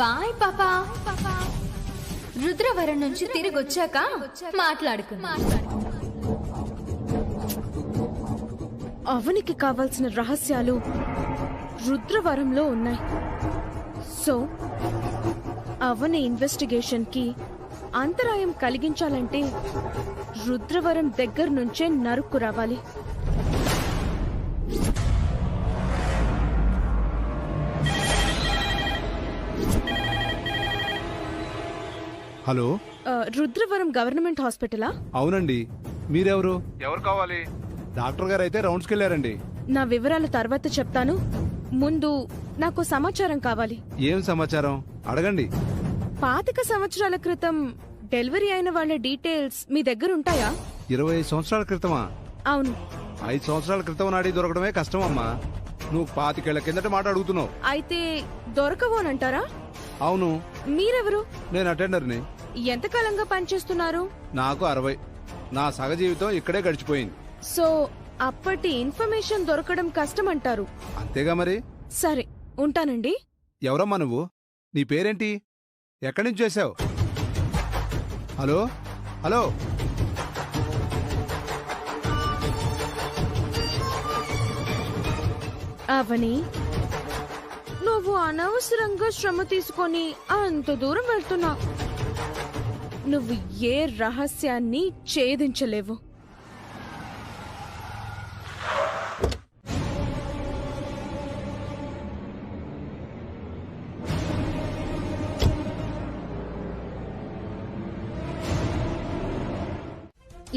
బాయ్ పాపా. రుద్రవరం నుంచి తిరిగి వచ్చాక మాట్లాడుకున్నా. అవనికి కావాల్సిన రహస్యాలు రుద్రవరంలో ఉన్నాయి. సో అవని ఇన్వెస్టిగేషన్ కి అంతరాయం కలిగించాలంటే రుద్రవరం దగ్గర నుంచే నరుక్కు రావాలి. హలో, రుద్రవరం గవర్నమెంట్ హాస్పిటలా? అవునండి. మీరెవరు? ఎవరు కావాలి? డాక్టర్ గారు అయితే రౌండ్స్కి వెళ్ళారండి. నా వివరాలు తర్వాత చెప్తాను. ముందు నాకు సమాచారం కావాలి. ఏం సమాచారం? అడగండి. 25 సంవత్సరాల క్రితం డెలివరీ అయిన వాళ్ళ డీటెయిల్స్ మీ దగ్గర ఉంటాయా? 25 సంవత్సరాల క్రితమా? అవును. 5 సంవత్సరాల క్రితం నాడి దొరకడమే కష్టం అమ్మా. నువ్వు 25 ఏళ్ల కిందట మాట అడుగుతున్నావు. అయితే దొరకవోనంటారా? అవును. మీరెవరు? నేను అటెండర్ని. ఎంతకాలంగా పనిచేస్తున్నారు? నాకు 60. నా సగ జీవితం ఇక్కడే గడిచిపోయింది. సో అప్పటి ఇన్ఫర్మేషన్ దొరకడం కష్టమంటారు. అంతేగా మరి. సరే, ఉంటానండి. ఎవరమ్మా నువ్వు? నీ పేరేంటి? ఎక్కడి నుంచి చేశావు? Hello hello. అవని, నువ్వు అనవసరంగా శ్రమ తీసుకొని అంత దూరం వెళ్తున్నా. నువ్వు ఏ రహస్యాన్ని ఛేదించలేవు.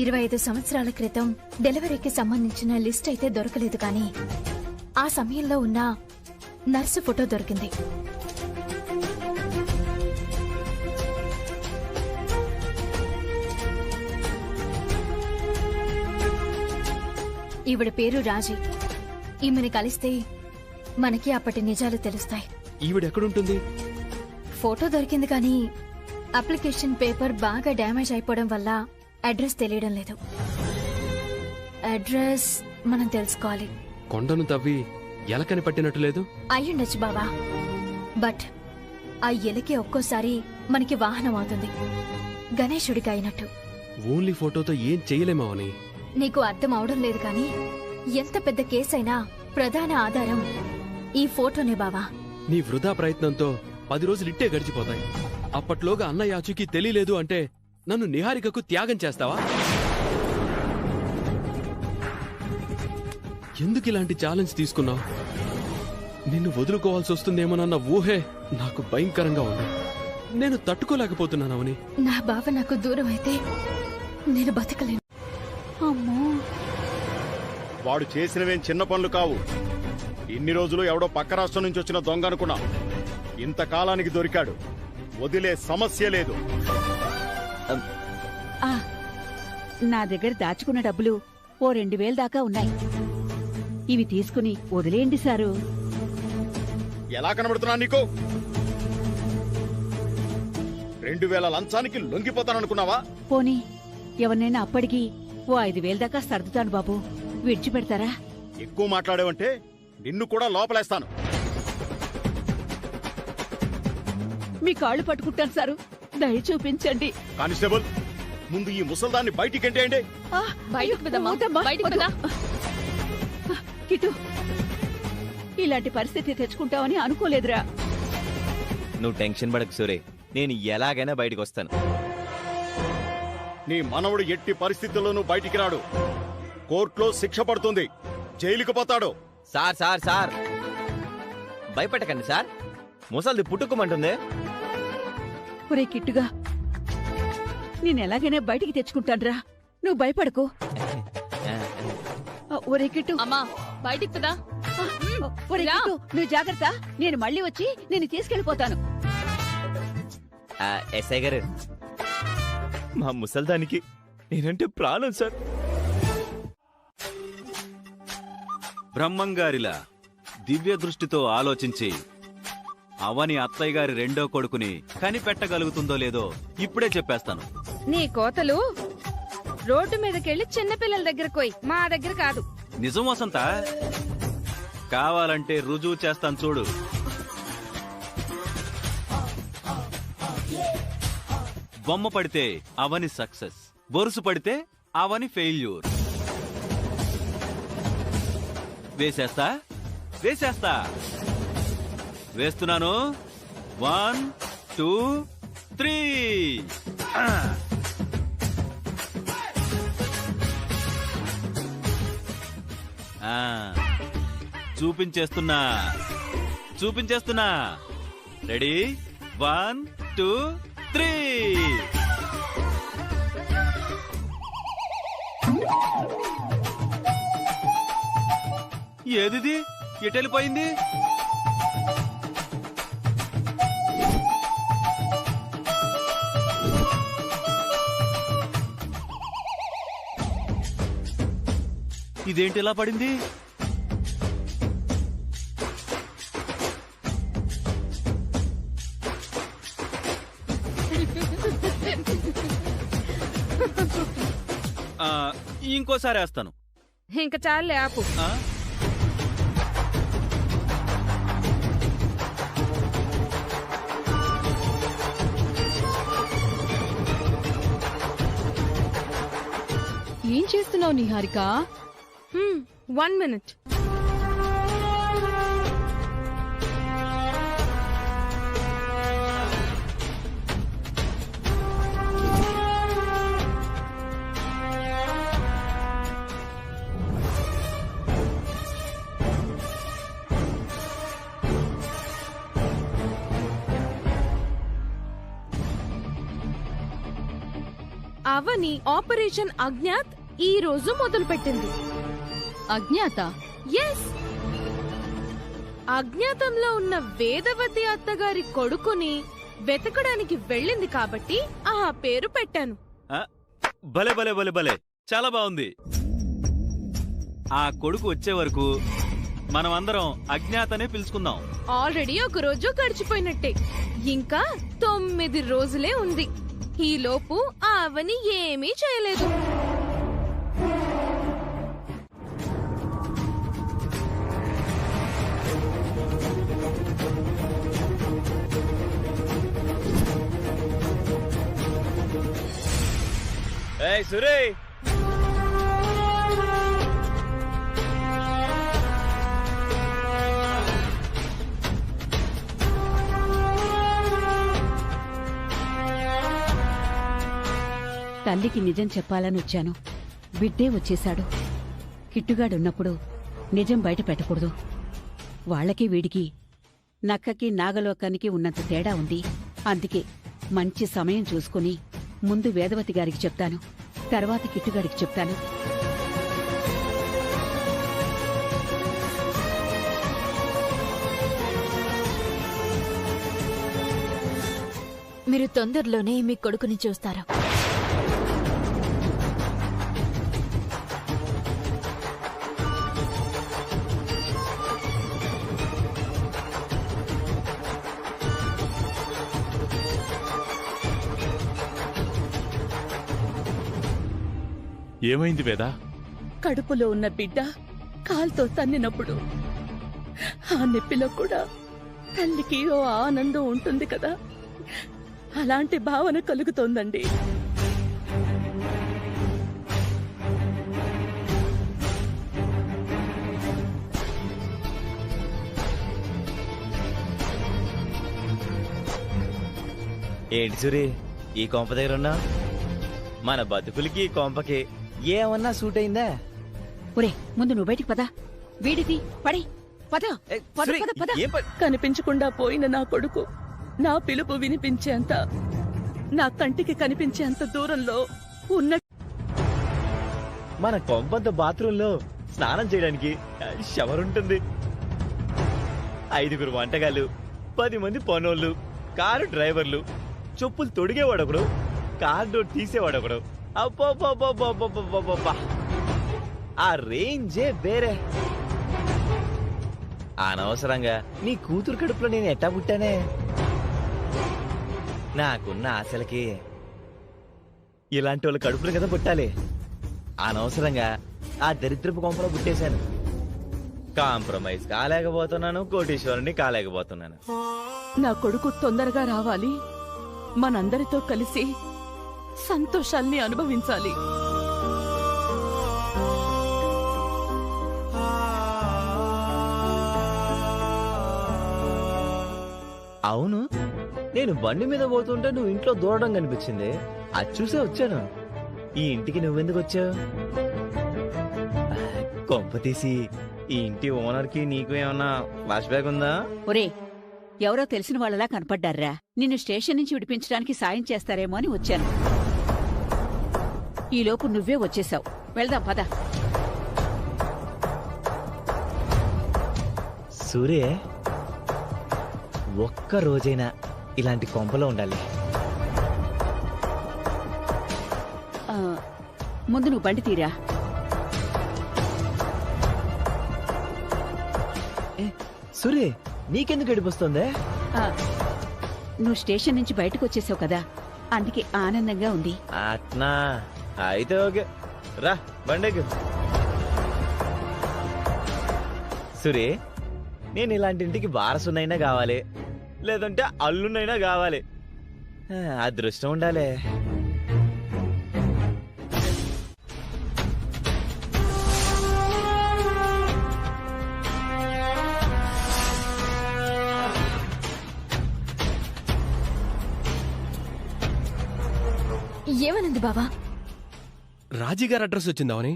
ఇరవై 25 సంవత్సరాల క్రితం డెలివరీకి సంబంధించిన లిస్ట్ అయితే దొరకలేదు, కానీ ఆ సమయంలో ఉన్న నర్సు ఫోటో దొరికింది. ఈవిడ పేరు రాజీ. ఈమెను కలిస్తే మనకి అప్పటి నిజాలు తెలుస్తాయి. ఈవిడెక్కడుంటుంది? ఫోటో దొరికింది, కానీ అప్లికేషన్ పేపర్ బాగా డ్యామేజ్ అయిపోవడం వల్ల అడ్రస్ తెలియడం లేదు. అడ్రస్ మనం తెలుసుకోవాలి. కొండను తవ్వి ఎలకని పట్టినట్టు లేదు? అయ్యుండొచ్చు బావా, బట్ ఆ ఎలికి ఒక్కోసారి మనకి వాహనం అవుతుంది, గణేశుడికి అయినట్టు. ఓన్లీ ఫోటోతో ఏం చెయ్యలేమవని. నీకు అర్థం అవడం లేదు, కానీ ఎంత పెద్ద కేసైనా ప్రధాన ఆధారం ఈ ఫోటోనే బావా. నీ వృధా ప్రయత్నంతో 10 రోజులు ఇట్టే గడిచిపోతాయి. అప్పట్లోగా అన్నయ్య ఆచూకీ తెలియలేదు అంటే నన్ను నిహారికకు త్యాగం చేస్తావా? ఎందుకు ఇలాంటి ఛాలెంజ్ తీసుకున్నావు? నిన్ను వదులుకోవాల్సి వస్తుందేమోనన్న ఊహే నాకు భయంకరంగా ఉంది. నేను తట్టుకోలేకపోతున్నానవని. నా బావ నాకు దూరం అయితే నేను బతకలేను. అమ్మో, వాడు చేసినవేం చిన్న పనులు కావు. ఇన్ని రోజులు ఎవడో పక్క రాష్ట్రం నుంచి వచ్చిన దొంగ అనుకున్నా. ఇంతకాలానికి దొరికాడు. వదిలే సమస్య లేదు. నా దగ్గర దాచుకున్న డబ్బులు ఓ 2000 దాకా ఉన్నాయి. ఇవి తీసుకుని వదిలేయండి సారు. ఎలా కనబడుతున్నా నీకు? 2000 లంచానికి లొంగిపోతాననుకున్నావా? పోనీ ఎవరినైనా అప్పటికి ఓ 5000 దాకా సర్దుతాను బాబు, విడిచిపెడతారా? ఎక్కువ మాట్లాడేవంటే నిన్ను కూడా లోపలేస్తాను. మీ కాళ్ళు పట్టుకుంటాను సారు, దయ చూపించండి. కానిస్టేబుల్, ముందు ఈ ముసల్దాన్ని బయటికి ఎంటేయండి. కిటు, ఇలాంటి పరిస్థితి తెచ్చుకుంటావని అనుకోలేదురా. నువ్వు టెన్షన్ పడకు సూరే, నేను ఎలాగైనా బయటకు వస్తాను. నీ మనవడు ఎట్టి పరిస్థితుల్లోనూ బయటికి రాడు. కోర్టులో శిక్ష పడుతుంది, జైలుకు పోతాడు. సార్ సార్ సార్ భయపెట్టకండి సార్, ముసలిది పుట్టుకోమంటుంది. ఒరే కిట్టుగా, నేను ఎలాగైనా బయటికి తెచ్చుకుంటానురా, నువ్వు భయపడకు. ఒరే కిట్టు, అమ్మా బయటికి పదా. ఒరే కిట్టు, నువ్వు జాగ్రత్త, నేను మళ్ళీ వచ్చి నేను తీసుకెళ్లిపోతాను. ఎస్ఐ గారు, మా ముసల్దానికి నేనంటే ప్రాణం సార్. బ్రహ్మంగారిలా దివ్య దృష్టితో ఆలోచించి అవని అత్తయ్య గారి రెండో కొడుకుని కనిపెట్టగలుగుతుందో లేదో ఇప్పుడే చెప్పేస్తాను. నీ కోతలు రోడ్డు మీదకెళ్ళి చిన్నపిల్లల దగ్గరకు పోయి, మా దగ్గర కాదు. నిజం వసంత, కావాలంటే రుజువు చేస్తాను చూడు. బొమ్మ పడితే అవని సక్సెస్, బొరుసు పడితే అవని ఫెయిల్యూర్. వేసేస్తా వేసేస్తా వేస్తున్నాను. 1 2 3. చూపించేస్తున్నా చూపించేస్తున్నా. రెడీ? 1 2 3. ఏదిది ఎటెళ్ళిపోయింది? ఇదేంటి ఇలా పడింది? ఇంకోసారి వేస్తాను. ఇంక చాలే, ఆపు. ఏం చేస్తున్నావు నిహారిక? 1 minute. అవని ఆపరేషన్ అజ్ఞాత్ ఈ రోజు మొదలు పెట్టింది. అజ్ఞాత? ఎస్, అజ్ఞాతంలో ఉన్న వేదవతి అత్తగారి కొడుకుని వెతకడానికి వెళ్ళింది కాబట్టి ఆ పేరు పెట్టాను. భలే భలే భలే భలే, చాలా బాగుంది. ఆ కొడుకు వచ్చే వరకు మనమందరం అజ్ఞాతనే పిలుచుకుందాం. ఆల్రెడీ ఒక రోజు గడిచిపోయినట్టే, ఇంకా 9 రోజులే ఉంది. ఈ లోపు ఆ అవని ఏమీ చేయలేదు. సురే, తల్లికి నిజం చెప్పాలని వచ్చాను. బిడ్డే వచ్చేశాడు. కిట్టుగాడున్నప్పుడు నిజం బయట పెట్టకూడదు. వాళ్లకి వీడికి, నక్కకి నాగలోకానికి ఉన్నంత తేడా ఉంది. అందుకే మంచి సమయం చూసుకుని ముందు వేదవతి గారికి చెప్తాను, తర్వాత కిట్టుగాడికి చెప్తాను. మీరు తొందరలోనే మీ కొడుకుని చూస్తారా? ఏమైంది వేదా? కడుపులో ఉన్న బిడ్డ కాల్తో తన్నినప్పుడు ఆ నొప్పిలో కూడా తల్లికి ఓ ఆనందం ఉంటుంది కదా, అలాంటి భావన కలుగుతోందండి. ఏంటి సూరి ఈ కొంప దగ్గర ఉన్నా? మన బతుకులకి ఈ కొంపకి ఏమన్నా సూట్ అయిందా? ఒరే ముందు నువ్వు బయటికి పదా, వీడిది పడి పద పద పద పద. కనిపించకుండా పోయిన నా కొడుకు నా పిలుపు వినిపించేంత, నా కంటికి కనిపించేంత దూరంలో ఉన్న మన కొంపంత బాత్రూంలో స్నానం చేయడానికి షవర్ ఉంటుంది. 5 వంటగాళ్ళు, 10 మంది పనోళ్ళు, కారు డ్రైవర్లు, చెప్పులు తొడిగేవాడొకడు, కార్ డోర్ తీసేవాడొకడు. అబ్బబ్బబ్బబ్బబ్బబ్బబ్బబ్బా! ఆ రేంజే వేరే. అనవసరంగా నీ కూతురు కడుపులో నేను ఎట్టా పుట్టానే? నాకున్న ఆశలకి ఇలాంటి వాళ్ళ కడుపులు కదా పుట్టాలి. అనవసరంగా ఆ దరిద్రపు కొంపలో పుట్టేశాను. కాంప్రమైజ్ కాలేకపోతున్నాను, కోటీశ్వరుని కాలేకపోతున్నాను. నా కొడుకు తొందరగా రావాలి, మనందరితో కలిసి సంతోషాల్ని అనుభవించాలి. అవును, నేను బండి మీద పోతుంటే నువ్వు ఇంట్లో దూరడం కనిపించింది. అది చూసే వచ్చాను. ఈ ఇంటికి నువ్వెందుకు వచ్చావు? కొంప తీసి ఈ ఇంటి ఓనర్ కి నీకు ఏమన్నా ఫ్లాష్ బ్యాక్ ఉందా? ఒరే ఎవరో తెలిసిన వాళ్ళలా కనపడ్డారా, నిన్ను స్టేషన్ నుంచి విడిపించడానికి సాయం చేస్తారేమో అని వచ్చాను. ఈలోపు నువ్వే వచ్చేశావు. వెళ్దాం పద. సూర్య, ఒక్క రోజైనా ఇలాంటి కొంపలో ఉండాలి. ముందు నువ్వు బండి తీరా. సూర్య, నీకెందుకు గడిపొస్తుందే? నువ్వు స్టేషన్ నుంచి బయటకు వచ్చేసావు కదా, అందుకే ఆనందంగా ఉంది. అట్నా? అయితే ఓకే, రా బండెక్కు. సూర్య, నేను ఇలాంటి ఇంటికి వారసునైనా కావాలి, లేదంటే అల్లునైనా కావాలి. అదృష్టం ఉండాలి. ఏమనుంది బావా? రాజీగారి అడ్రస్ వచ్చిందావని.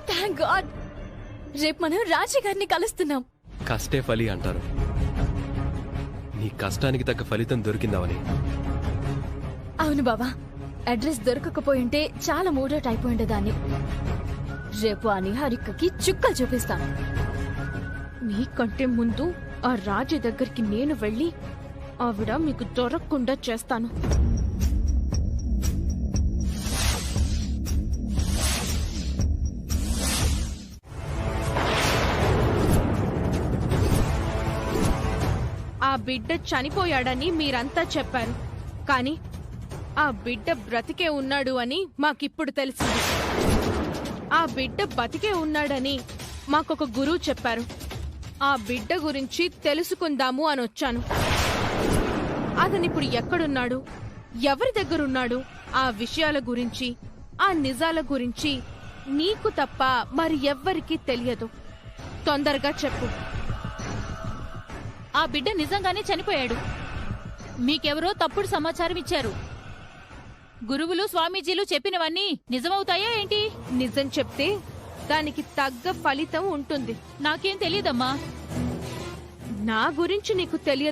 థాంక్ గాడ్, రేపు మనం రాజీ గారిని కలుస్తున్నాం. కష్టే ఫలి అంటారు. నీ కష్టానికి తగ్గ ఫలితం దొరికిందావని. అవును బావా, అడ్రస్ దొరకకపోయింటే చాలా మూడోట్ అయిపోయిండేదాన్ని. రేపు ఆ నిహారికకి చుక్కలు చూపిస్తాను. మీకంటే ముందు ఆ రాజు దగ్గరికి నేను వెళ్ళి ఆవిడ మీకు దొరకకుండా చేస్తాను. ఆ బిడ్డ చనిపోయాడని మీరంతా చెప్పారు, కానీ ఆ బిడ్డ బ్రతికే ఉన్నాడు అని మాకిప్పుడు తెలిసింది. ఆ బిడ్డ బతికే ఉన్నాడని మాకొక గురువు చెప్పారు. ఆ బిడ్డ గురించి తెలుసుకుందాము అని వచ్చాను. అతనిప్పుడు ఎక్కడున్నాడు, ఎవరి దగ్గరున్నాడు, ఆ విషయాల గురించి, ఆ నిజాల గురించి నీకు తప్ప మరి ఎవ్వరికీ తెలియదు. తొందరగా చెప్పు. ఆ బిడ్డ నిజంగానే చనిపోయాడు. మీకెవరో తప్పుడు సమాచారం ఇచ్చారు. గురువులు స్వామీజీలు చెప్పినవన్నీ నిజమవుతాయా ఏంటి? నిజం చెప్తే దానికి తగ్గ ఫలితం ఉంటుంది. నాకేం తెలియదమ్మా. నా గురించి నీకు తెలియదు.